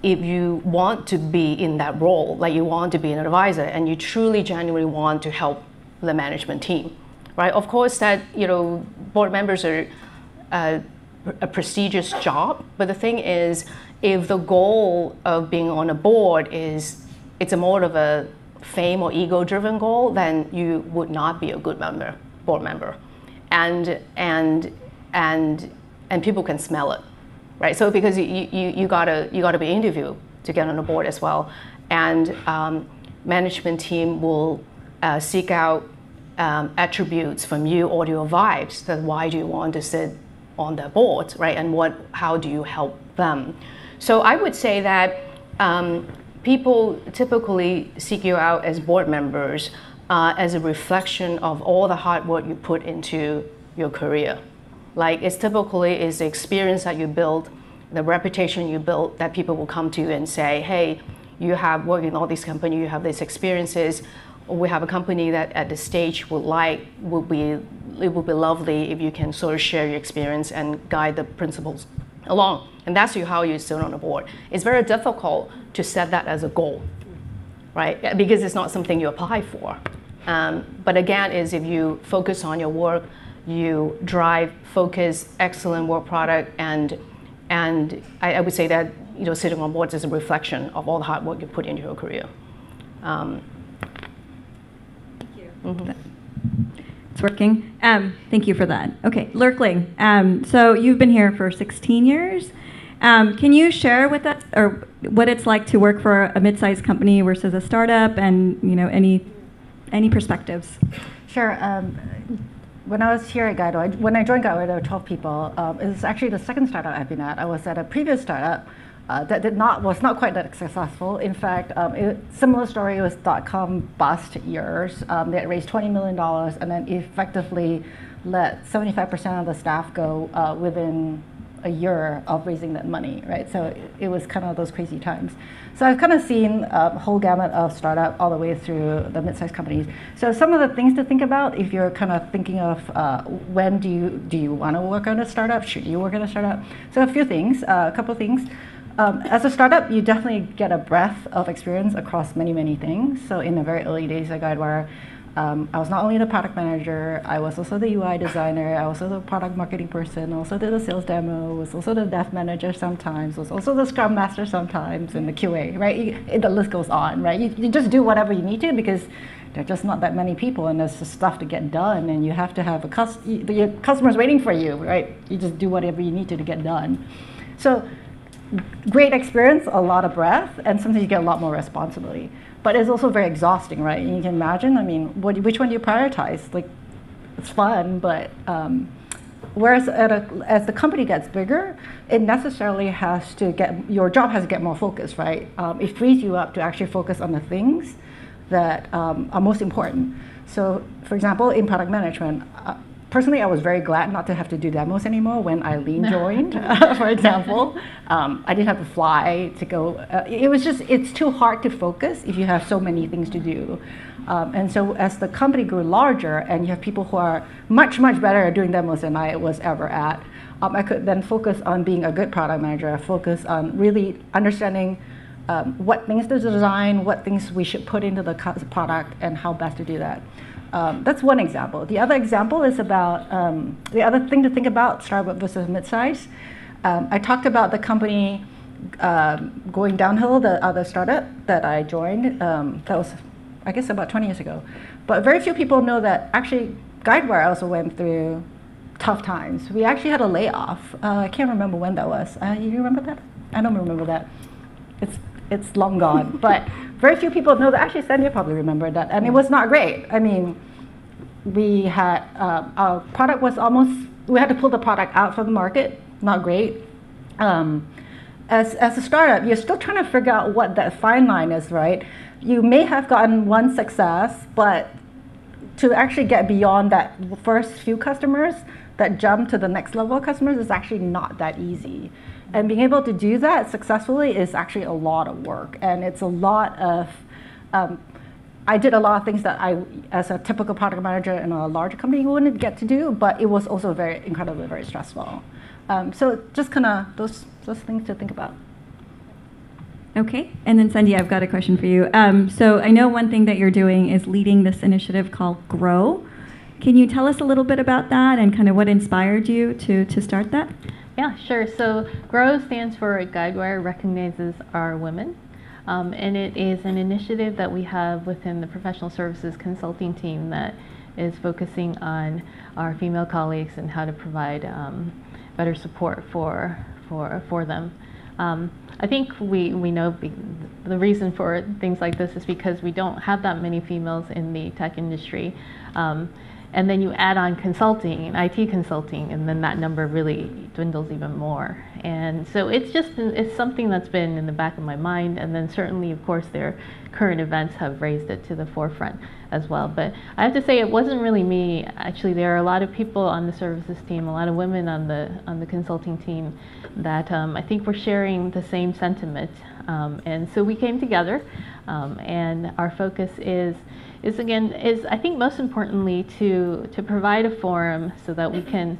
if you want to be in that role, like you want to be an advisor, and you truly, genuinely want to help the management team, right? Of course, that board members are a prestigious job, but the thing is, if the goal of being on a board it's a more of a fame or ego-driven goal, then you would not be a good board member, and people can smell it, right? So because you gotta be interviewed to get on the board as well, and management team will seek out attributes from you or your vibes that why do you want to sit on the board, right? And how do you help them? So I would say that people typically seek you out as board members as a reflection of all the hard work you put into your career. Like it's typically is the experience that you build, the reputation you build, that people will come to you and say, hey, you have worked in all these companies, you have these experiences. we have a company that at this stage it would be lovely if you can sort of share your experience and guide the principals along. And that's how you sit on the board. It's very difficult to set that as a goal, right? Because it's not something you apply for. But again, is if you focus on your work, you drive, focus, excellent work product, and I would say that sitting on boards is a reflection of all the hard work you put into your career. Thank you. Mm-hmm. It's working. Thank you for that. Okay, Lurkling. So you've been here for 16 years. Can you share with us or what it's like to work for a mid-sized company versus a startup, and any perspectives? Sure. When I was here at Guidewire, when I joined Guidewire, there were 12 people. It was actually the second startup I've been at. I was at a previous startup that was not quite that successful. In fact, similar story was .com bust years. They had raised $20 million and then effectively let 75% of the staff go within a year of raising that money, right? So it was kind of those crazy times. So I've kind of seen a whole gamut of startup all the way through the mid-sized companies. So some of the things to think about if you're kind of thinking of when do you want to work on a startup? Should you work on a startup? So a few things, a couple of things. As a startup, you definitely get a breadth of experience across many, many things. So in the very early days at Guidewire, I was not only the product manager, I was also the UI designer, I was also the product marketing person, also did the sales demo, was also the dev manager sometimes, was also the scrum master sometimes, and the QA, right? The list goes on, right? You just do whatever you need to because there are just not that many people and there's just stuff to get done and you have to have your customers waiting for you, right? You just do whatever you need to get done. So great experience, a lot of breadth, and sometimes you get a lot more responsibility. But it's also very exhausting, right? And you can imagine, I mean, which one do you prioritize? Like, it's fun, but whereas as the company gets bigger, it necessarily has to your job has to get more focused, right? It frees you up to actually focus on the things that are most important. So, for example, in product management, personally, I was very glad not to have to do demos anymore when Eileen joined, for example. I didn't have to fly to go. It's too hard to focus if you have so many things to do. And so as the company grew larger and you have people who are much, much better at doing demos than I was ever at, I could then focus on being a good product manager, focus on really understanding what things to design, what things we should put into the product, and how best to do that. That's one example. The other example is about, the other thing to think about, startup versus midsize. I talked about the company going downhill, the other startup that I joined. That was, I guess, about 20 years ago. But very few people know that actually Guidewire also went through tough times. We actually had a layoff. I can't remember when that was. You remember that? I don't remember that. It's long gone. But very few people know that. Actually, Sandy probably remembered that. And it was not great. I mean, we had, our product was we had to pull the product out from the market. Not great. As a startup, you're still trying to figure out what that fine line is, right? You may have gotten one success, but to actually get beyond that first few customers, that jump to the next level of customers is actually not that easy. And being able to do that successfully is actually a lot of work. And it's a lot of, I did a lot of things that I, as a typical product manager in a larger company, wouldn't get to do, but it was also incredibly, very stressful. So just kind of those things to think about. Okay, and then Sandy, I've got a question for you. So I know one thing that you're doing is leading this initiative called Grow. Can you tell us a little bit about that and kind of what inspired you to start that? Yeah, sure. So GROW stands for Guidewire Recognizes Our Women. And it is an initiative that we have within the professional services consulting team that is focusing on our female colleagues and how to provide better support for them. I think we know the reason for things like this is because we don't have that many females in the tech industry. And then you add on consulting, IT consulting, and then that number really dwindles even more. And so it's something that's been in the back of my mind, and then certainly, of course, their current events have raised it to the forefront as well. But I have to say, it wasn't really me. Actually, there are a lot of people on the services team, a lot of women on the consulting team that I think we're sharing the same sentiment And so we came together, and our focus is I think most importantly to provide a forum so that we can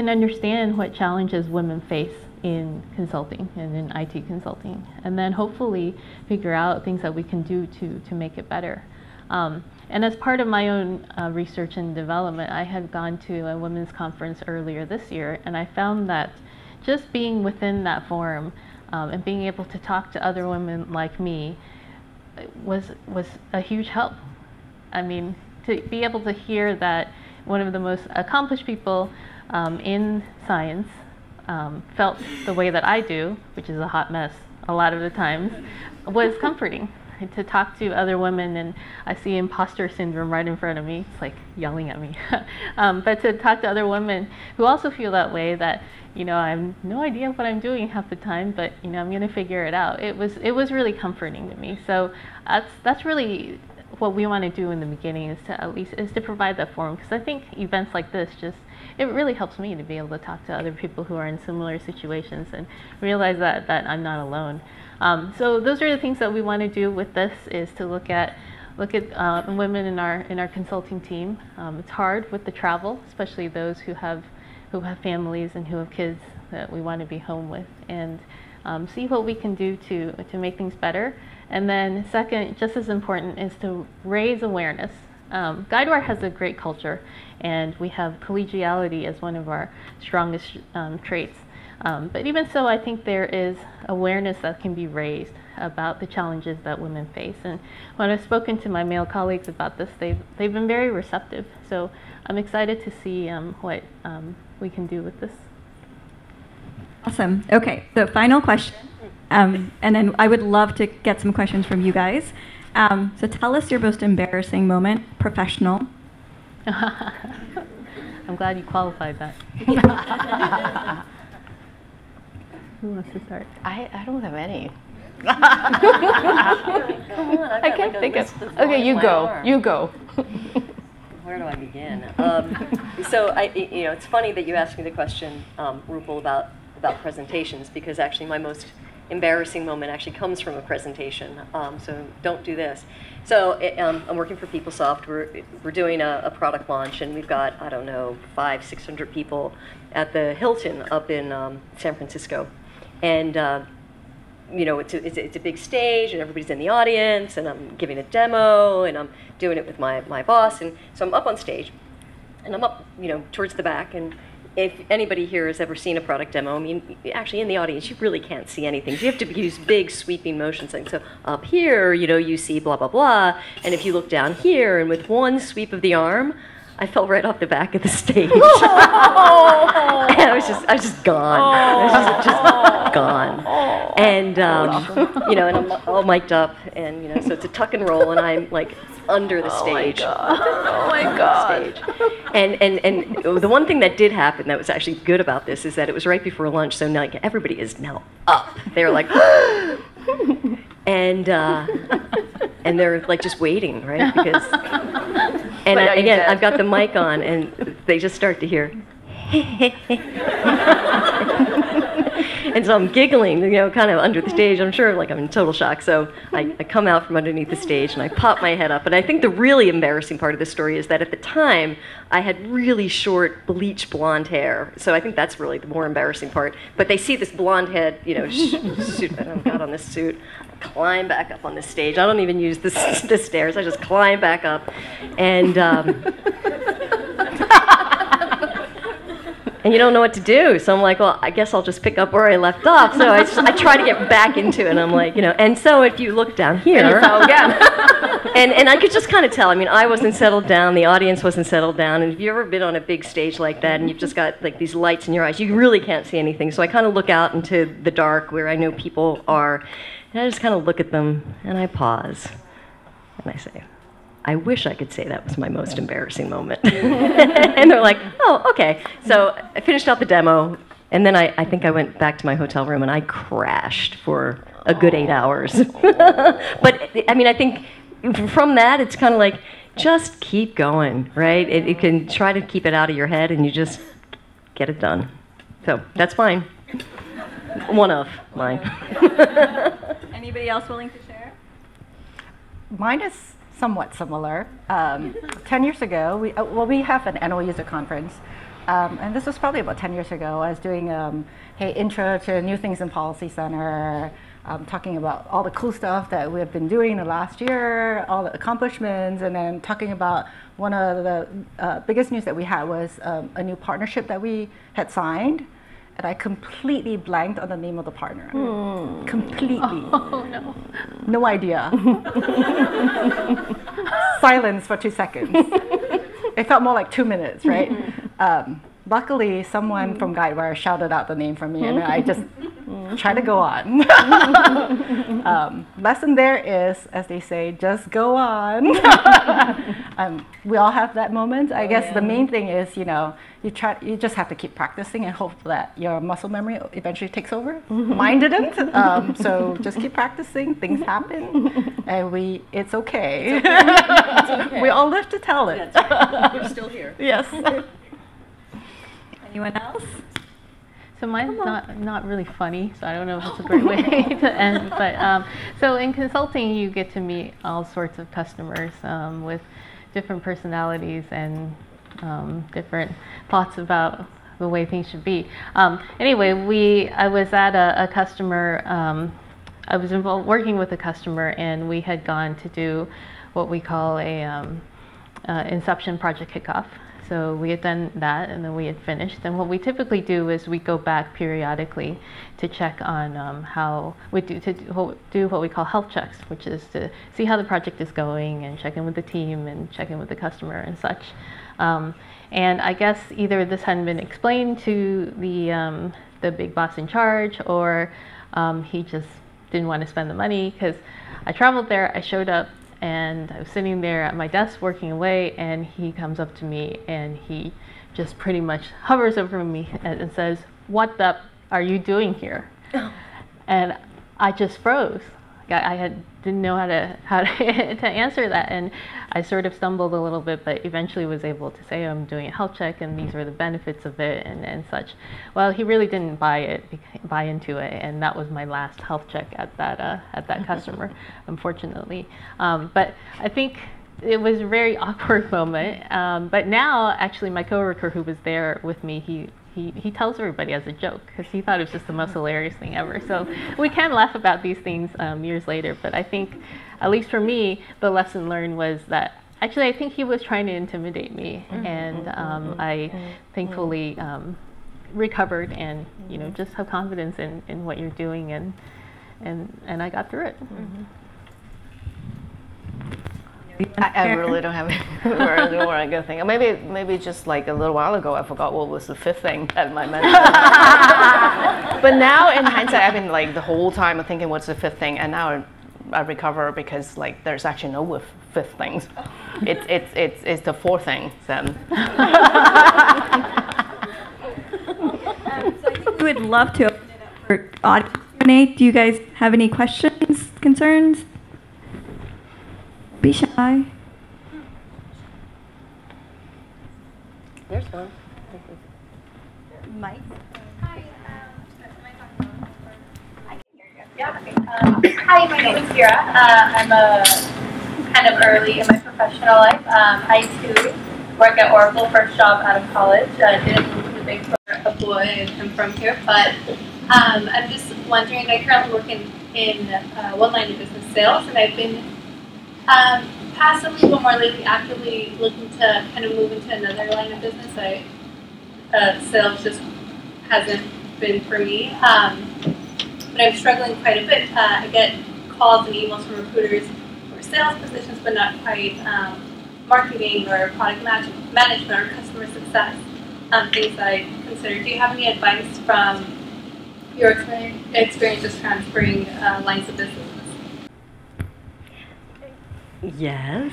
understand what challenges women face in consulting and in IT consulting, and then hopefully figure out things that we can do to make it better. And as part of my own research and development, I had gone to a women's conference earlier this year, and I found that just being within that forum and being able to talk to other women like me was a huge help. I mean, to be able to hear that one of the most accomplished people in science felt the way that I do, which is a hot mess a lot of the times, was comforting. To talk to other women, and I see imposter syndrome right in front of me. It's like yelling at me. But to talk to other women who also feel that way, that I have no idea what I'm doing half the time, but I'm going to figure it out. It was really comforting to me. So that's really what we want to do in the beginning, is to provide that forum, because I think events like this it really helps me to be able to talk to other people who are in similar situations and realize that I'm not alone. So those are the things that we want to do with this, is to look at women in our consulting team. It's hard with the travel, especially those who have families and who have kids that we want to be home with, and see what we can do to make things better. And then second, just as important, is to raise awareness. Guidewire has a great culture, and we have collegiality as one of our strongest traits. But even so, I think there is awareness that can be raised about the challenges that women face. And when I've spoken to my male colleagues about this, they've been very receptive. So I'm excited to see what we can do with this. Awesome. Okay, so final question. And then I would love to get some questions from you guys. So tell us your most embarrassing moment, professional. I'm glad you qualified that. Who wants to start? I don't have any. Come on, I can't think of. Okay, you go. You go. Where do I begin? So it's funny that you asked me the question, Rupal, about presentations, because actually my most embarrassing moment actually comes from a presentation. So don't do this. So I'm working for PeopleSoft. We're doing a product launch, and we've got, I don't know, 500-600 people at the Hilton up in San Francisco. And it's a big stage, and everybody's in the audience, and I'm giving a demo, and I'm doing it with my boss. And so I'm up on stage, and I'm up towards the back. And if anybody here has ever seen a product demo, I mean, actually in the audience, you really can't see anything. You have to use big sweeping motions. So up here, you see blah, blah, blah. And if you look down here, and with one sweep of the arm, I fell right off the back of the stage. And I was just gone. I was just gone. And and I'm all mic'd up, and so it's a tuck and roll, and I'm like under the stage. Oh my God. Stage. And the one thing that did happen that was actually good about this is that it was right before lunch, so now everybody is now up. They're like, and they're like just waiting, right? Because again, I've got the mic on, and they just start to hear. And so I'm giggling, kind of under the stage. I'm sure, I'm in total shock. So I come out from underneath the stage, and I pop my head up. And I think the really embarrassing part of this story is that at the time, I had really short, bleach blonde hair. So I think that's really the more embarrassing part. But they see this blonde head, suit that I've got on this suit. I climb back up on the stage. I don't even use the stairs. I just climb back up. And and you don't know what to do. So I'm like, well, I guess I'll just pick up where I left off. So I try to get back into it, and I'm like, and so if you look down here, and I could just kind of tell. I mean, I wasn't settled down, the audience wasn't settled down, and if you've ever been on a big stage like that, and you've just got these lights in your eyes, you really can't see anything. So I kind of look out into the dark where I know people are, and I just kind of look at them, and I pause, and I say, I wish I could say that was my most embarrassing moment. And they're like, oh, okay. So I finished out the demo, and then I think I went back to my hotel room, and I crashed for a good 8 hours. But, I mean, I think from that, it's kind of like, just keep going, right? You can try to keep it out of your head, and you just get it done. So that's fine. One of mine. Anybody else willing to share? Mine is somewhat similar. 10 years ago, we have an annual user conference. And this was probably about 10 years ago. I was doing hey, intro to new things in Policy Center, talking about all the cool stuff that we have been doing in the last year, all the accomplishments, and then talking about one of the biggest news that we had was a new partnership that we had signed. And I completely blanked on the name of the partner. Completely. Oh, no. No idea. Silence for 2 seconds. It felt more like 2 minutes, right? Luckily, someone from Guidewire shouted out the name for me, and I just tried to go on. Lesson there is, as they say, just go on. We all have that moment. I guess the main thing is, you just have to keep practicing and hope that your muscle memory eventually takes over. Mine didn't, so just keep practicing. Things happen, and it's okay. It's okay. We all live to tell it. That's right. We're still here. Yes. Anyone else? So mine's not really funny, so I don't know if it's a great way to end. But so in consulting, you get to meet all sorts of customers with different personalities and different thoughts about the way things should be. Anyway, I was at a customer. I was working with a customer, and we had gone to do what we call a inception project kickoff. So we had done that, and then we had finished. And what we typically do is we go back periodically to check on how we do what we call health checks, which is to see how the project is going and check in with the team and check in with the customer and such. And I guess either this hadn't been explained to the big boss in charge, or he just didn't want to spend the money, because I traveled there, I showed up, and I was sitting there at my desk working away, and he comes up to me and he just pretty much hovers over me and says, "What the are you doing here?" And I just froze. Didn't know how to answer that, and I sort of stumbled a little bit, but eventually was able to say, "I'm doing a health check, and these are the benefits of it," and such. Well, he really didn't buy into it, and that was my last health check at that customer, unfortunately. But I think it was a very awkward moment. But now, actually, my coworker who was there with me, he tells everybody as a joke, because he thought it was just the most hilarious thing ever. So we can laugh about these things years later, but I think, at least for me, the lesson learned was that actually I think he was trying to intimidate me, and I thankfully recovered and just have confidence in what you're doing, and I got through it. I really don't have anywhere I go think. Maybe just like a little while ago, I forgot what was the fifth thing that my mentor. But now in hindsight, I've been like the whole time thinking, what's the fifth thing? And now I recover, because like there's actually no fifth things. It's the fourth thing. So I think we would love to open it up for audience Q&A. Do you guys have any questions, concerns? Be shy. There's one. Mike. Hi, am I talking about? I can hear you. Yeah. Okay. Hi, my name is Kira. I'm kind of early in my professional life. I too work at Oracle, first job out of college. Didn't move to the Big Four, a boy, and I'm from here. But I'm just wondering. I currently work in one line of business sales, and I've been passively, but more lately actively looking to kind of move into another line of business. Sales just hasn't been for me, but I'm struggling quite a bit. I get calls and emails from recruiters for sales positions, but not quite marketing or product management or customer success, things that I consider. Do you have any advice from your experience just transferring lines of business? Yes.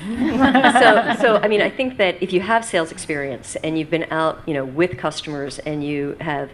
So I mean, I think that if you have sales experience and you've been out, with customers, and you have,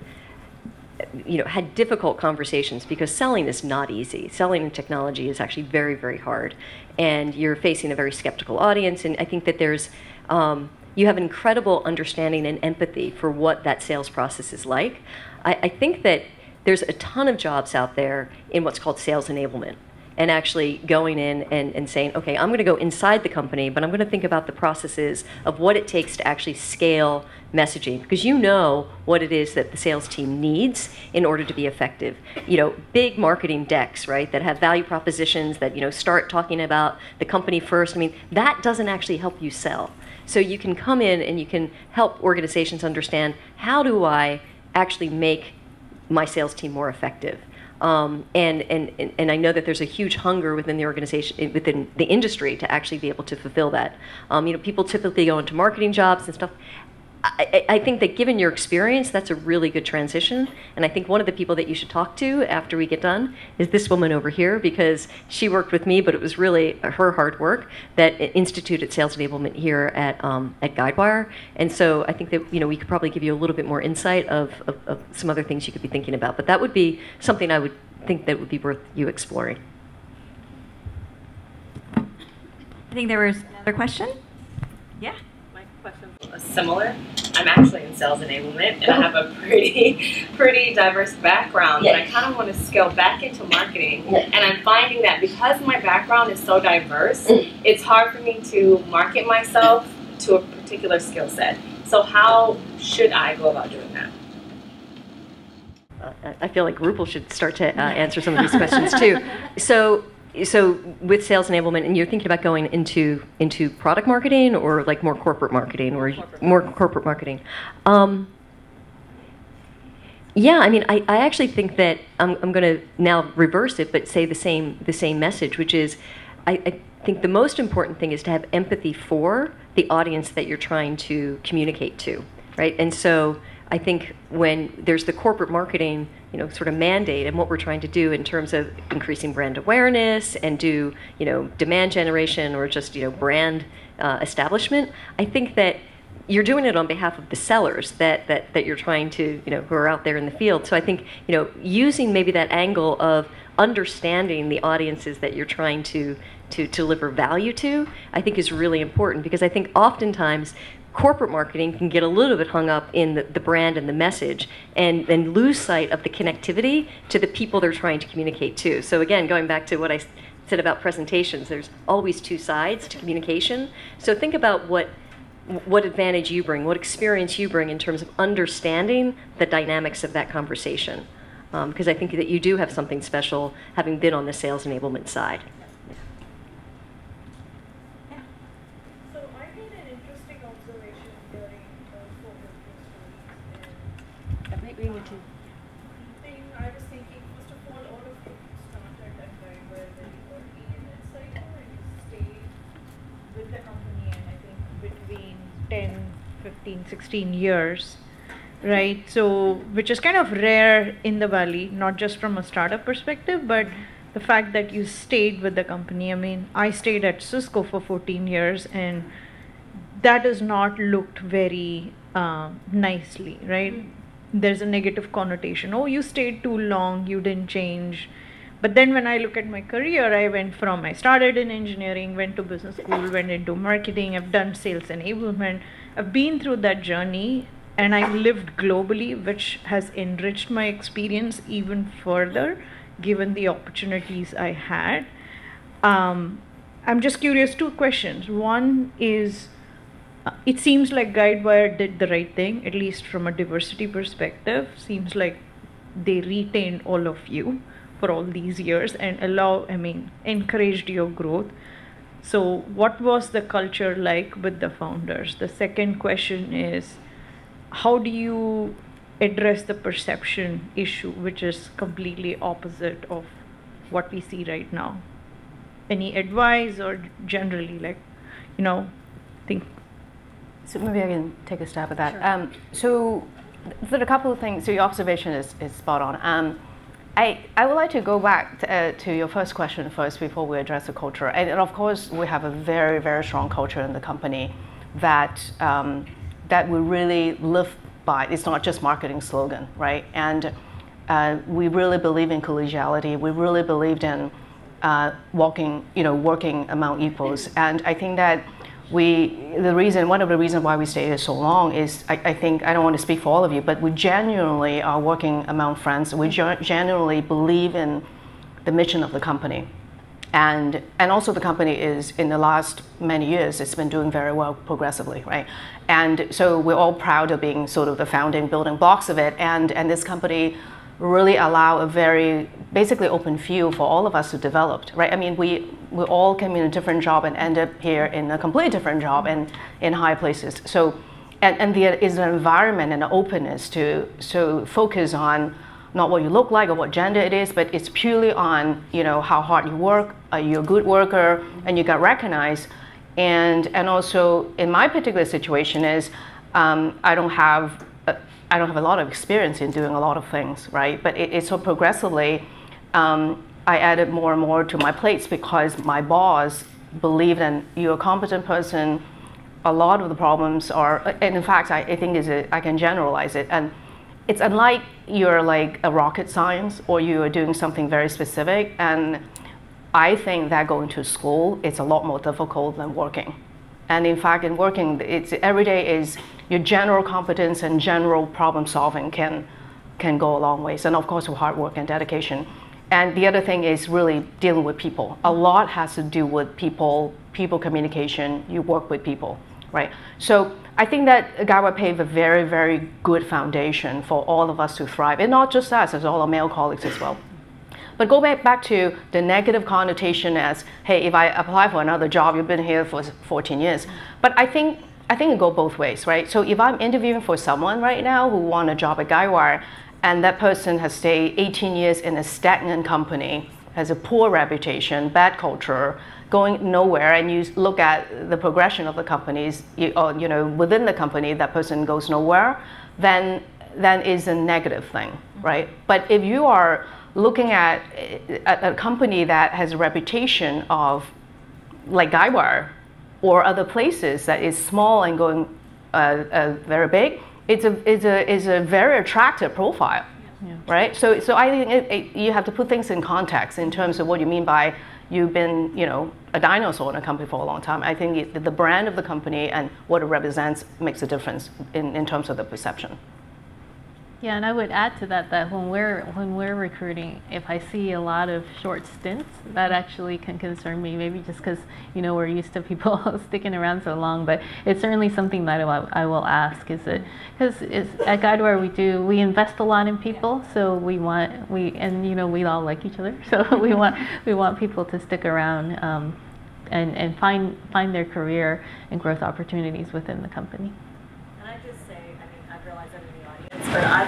had difficult conversations, because selling is not easy. Selling in technology is actually very, very hard, and you're facing a very skeptical audience. And I think that there's, you have incredible understanding and empathy for what that sales process is like. I think that there's a ton of jobs out there in what's called sales enablement. and actually going in and saying, okay, I'm going to go inside the company, but I'm going to think about the processes of what it takes to actually scale messaging, because you know what it is that the sales team needs in order to be effective. You know, big marketing decks, right, that have value propositions that, you know, start talking about the company first. I mean, that doesn't actually help you sell. So you can come in and you can help organizations understand, how do I actually make my sales team more effective? And I know that there's a huge hunger within the organization, within the industry, to actually be able to fulfill that. You know, people typically go into marketing jobs and stuff. I think that given your experience, that's a really good transition. And I think one of the people that you should talk to after we get done is this woman over here, because she worked with me, but it was really her hard work that instituted sales enablement here at Guidewire. And so I think that, you know, we could probably give you a little bit more insight of some other things you could be thinking about. But that would be something I would think that would be worth you exploring. I think there was another question. Yeah. Similar. I'm actually in sales enablement, and I have a pretty diverse background. But I kind of want to scale back into marketing, and I'm finding that because my background is so diverse, it's hard for me to market myself to a particular skill set. So how should I go about doing that? I feel like Rupal should start to answer some of these questions too. So with sales enablement, and you're thinking about going into product marketing, or like more corporate marketing, or more corporate marketing. Yeah, I mean, I actually think that I'm going to now reverse it, but say the same message, which is, I think the most important thing is to have empathy for the audience that you're trying to communicate to, right? And so I think when there's the corporate marketing, you know, sort of mandate, and what we're trying to do in terms of increasing brand awareness and do, you know, demand generation, or just, you know, brand establishment, I think that you're doing it on behalf of the sellers that you're trying to, you know, who are out there in the field. So I think, you know, using maybe that angle of understanding the audiences that you're trying to deliver value to, I think is really important, because I think oftentimes corporate marketing can get a little bit hung up in the brand and the message, and then lose sight of the connectivity to the people they're trying to communicate to. So again, going back to what I said about presentations, there's always two sides to communication. So think about what advantage you bring, what experience you bring in terms of understanding the dynamics of that conversation. Because I think that you do have something special, having been on the sales enablement side. I was thinking, first of all of you started at Guidewire very early, and it's like, you stayed with the company, and I think between 10, 15, 16 years, right? So, which is kind of rare in the Valley, not just from a startup perspective, but the fact that you stayed with the company. I mean, I stayed at Cisco for 14 years, and that has not looked very nicely, right? There's a negative connotation. Oh, you stayed too long, you didn't change. But then when I look at my career, I started in engineering, went to business school, went into marketing, I've done sales enablement. I've been through that journey, and I've lived globally, which has enriched my experience even further, given the opportunities I had. I'm just curious, two questions. One is, it seems like Guidewire did the right thing, at least from a diversity perspective. Seems like they retained all of you for all these years and encouraged your growth. So what was the culture like with the founders? The second question is, how do you address the perception issue, which is completely opposite of what we see right now? Any advice, or generally, like, you know, think? So maybe I can take a stab at that. Sure. So there are a couple of things. So your observation is spot on. I would like to go back to your first question first before we address the culture. And of course, we have a very, very strong culture in the company that that we really live by. It's not just marketing slogan, right? And we really believe in collegiality. We really believed in working among equals. And I think that one of the reasons why we stayed so long is, I think, I don't want to speak for all of you, but we genuinely are working among friends. We genuinely believe in the mission of the company. And also the company is, in the last many years, it's been doing very well progressively, right? And so we're all proud of being sort of the founding building blocks of it. And this company really allow a very basically open field for all of us to develop, right? I mean, we all came in a different job and end up here in a completely different job and in high places. So, and there is an environment and an openness to focus on not what you look like or what gender it is, but it's purely on, you know, how hard you work, you're a good worker, and you got recognized. And also, in my particular situation is, I don't have a lot of experience in doing a lot of things, right? But it's so progressively, I added more and more to my plates because my boss believed that you're a competent person. A lot of the problems are, and in fact, I think I can generalize it. And it's unlike you're like a rocket science or you are doing something very specific. And I think that going to school, it's a lot more difficult than working. And in fact, in working, it's every day is your general competence and general problem solving can go a long ways. And of course, with hard work and dedication. And the other thing is really dealing with people. A lot has to do with people communication. You work with people, right? So I think that Guidewire paved a very, very good foundation for all of us to thrive. And not just us, it's all our male colleagues as well. But go back to the negative connotation as, hey, if I apply for another job, you've been here for 14 years. But I think it goes both ways, right? So if I'm interviewing for someone right now who wants a job at Guidewire, and that person has stayed 18 years in a stagnant company, has a poor reputation, bad culture, going nowhere, and you look at the progression of the companies, you know, within the company, that person goes nowhere, then is a negative thing, right? But if you are looking at a company that has a reputation of, like Guidewire, or other places that is small and going very big, it's a very attractive profile, right? So I think you have to put things in context in terms of what you mean by you've been, you know, a dinosaur in a company for a long time. I think the brand of the company and what it represents makes a difference in terms of the perception. Yeah, and I would add to that when we're recruiting, if I see a lot of short stints, that actually can concern me. Maybe just because, you know, we're used to people sticking around so long, but it's certainly something that I will ask. Is it because at Guidewire we invest a lot in people, so and you know, we all like each other, so we want people to stick around and find their career and growth opportunities within the company. But I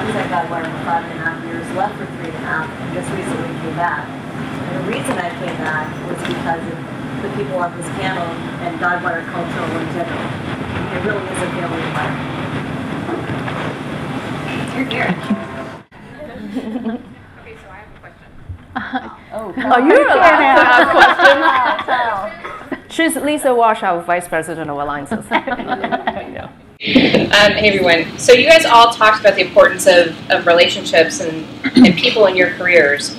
was at Guidewire for 5.5 years, left for 3.5, and just recently came back. And the reason I came back was because of the people on this panel and Guidewire culture in general. It really is a family environment. You're here. Okay, so I have a question. Oh, you're allowed to ask questions. She's Lisa Walsh, our Vice President of Alliances. Hey everyone. So you guys all talked about the importance of relationships and people in your careers.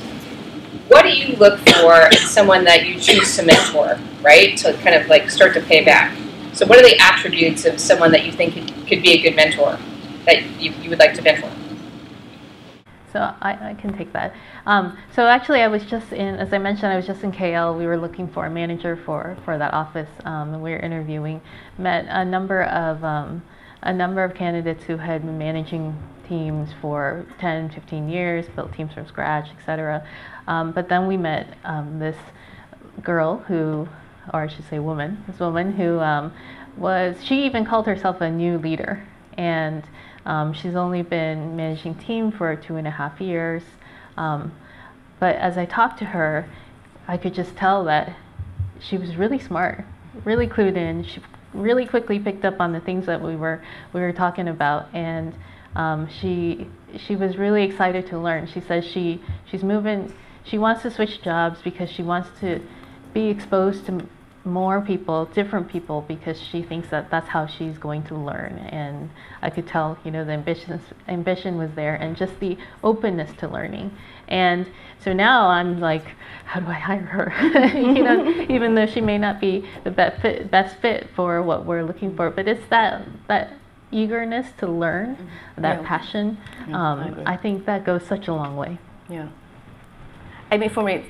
What do you look for in someone that you choose to mentor, right? To kind of like start to pay back. So what are the attributes of someone that you think could be a good mentor that you would like to mentor? So I can take that. So actually I was just as I mentioned, I was just in KL. We were looking for a manager for that office, and we were interviewing, met a number of candidates who had been managing teams for 10, 15 years, built teams from scratch, etc. But then we met this girl who, or I should say this woman who she even called herself a new leader. And she's only been managing team for 2.5 years. But as I talked to her, I could just tell that she was really smart, really clued in. She really quickly picked up on the things that we were talking about, and she was really excited to learn. She says she's moving. She wants to switch jobs because she wants to be exposed to more people, different people, because she thinks that that's how she's going to learn. And I could tell, you know, the ambition was there, and just the openness to learning. And so now I'm like, how do I hire her? You know, even though she may not be the best fit for what we're looking for, but it's that eagerness to learn, that passion. I think that goes such a long way. Yeah. I mean, for me,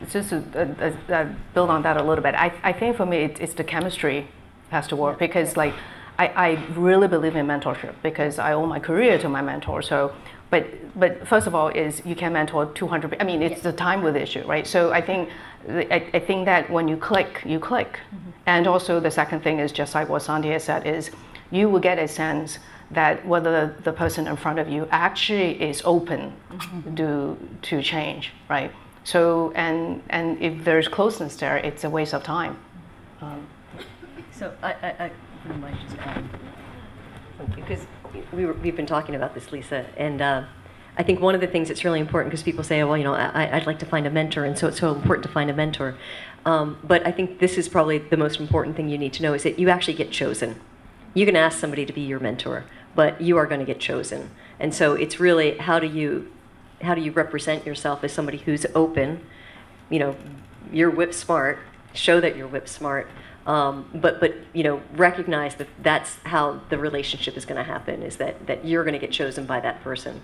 just to build on that a little bit, I think for me, it's the chemistry has to work, because like, I really believe in mentorship, because I owe my career to my mentor. So, but first of all, is you can mentor 200. I mean, it's the time with issue, right? So I think that when you click, you click. And also the second thing is just like what Sandhya said, is you will get a sense that whether the person in front of you actually is open to change, right? So and if there's closeness there, it's a waste of time. So I might just add, because we've been talking about this, Lisa, and I think one of the things that's really important, because people say, oh, well, you know, I'd like to find a mentor, and so it's so important to find a mentor. But I think this is probably the most important thing you need to know, is that you actually get chosen. You can ask somebody to be your mentor, but you are going to get chosen. And so it's really, how do you represent yourself as somebody who's open? You know, you're whip smart. Show that you're whip smart. But you know, recognize that that's how the relationship is going to happen, is that you're going to get chosen by that person.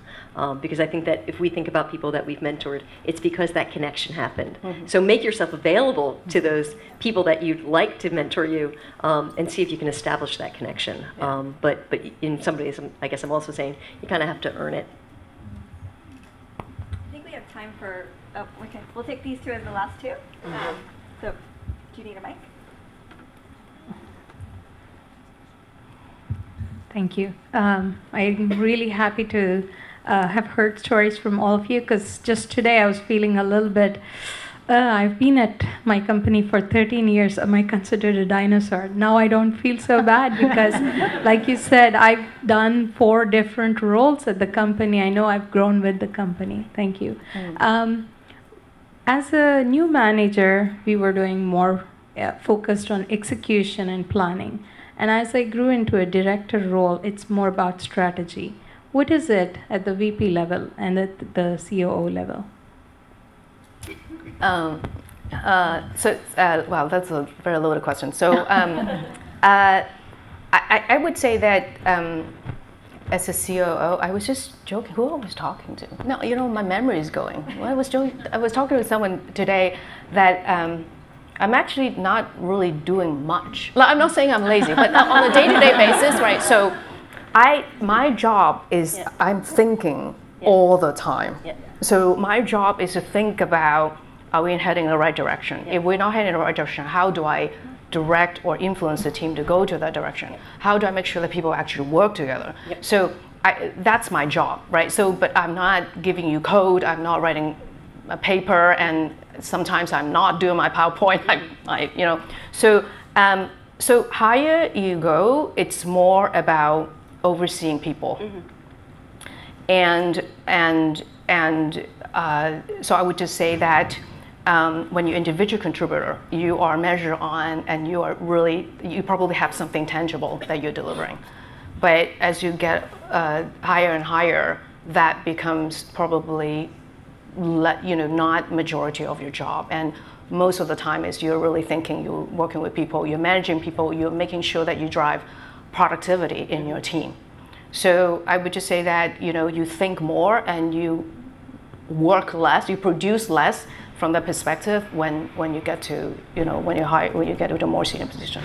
Because I think that if we think about people that we've mentored, it's because that connection happened. So make yourself available to those people that you'd like to mentor you, and see if you can establish that connection. But in some ways, I guess I'm also saying, you kind of have to earn it. I think we have time for, okay, we'll take these two as the last two. So, do you need a mic? Thank you. I'm really happy to have heard stories from all of you, because just today I was feeling a little bit, I've been at my company for 13 years. Am I considered a dinosaur? Now I don't feel so bad, because like you said, I've done 4 different roles at the company. I know I've grown with the company. Thank you. As a new manager, we were doing more focused on execution and planning. And as I grew into a director role, it's more about strategy. What is it at the VP level and at the COO level? Well, that's a very loaded question. So I would say that as a COO, I was just joking. Who I was talking to? No, you know, my memory is going. Well, I was talking to someone today that I'm actually not really doing much. I'm not saying I'm lazy, but on a day-to-day basis, right? So my job is I'm thinking all the time. So my job is to think about, are we heading in the right direction? If we're not heading in the right direction, how do I direct or influence the team to go to that direction? How do I make sure that people actually work together? So that's my job, right? So, but I'm not giving you code, I'm not writing a paper, and sometimes I'm not doing my PowerPoint. You know, so higher you go, it's more about overseeing people, and so I would just say that when you're individual contributor, you are measured on, and you probably have something tangible that you're delivering. But as you get higher and higher, that becomes probably not majority of your job, and most of the time is you're really thinking, you're working with people, you're managing people, you're making sure that you drive productivity in your team. So I would just say that you think more and you work less, you produce less from that perspective when you get to when you get to a more senior position.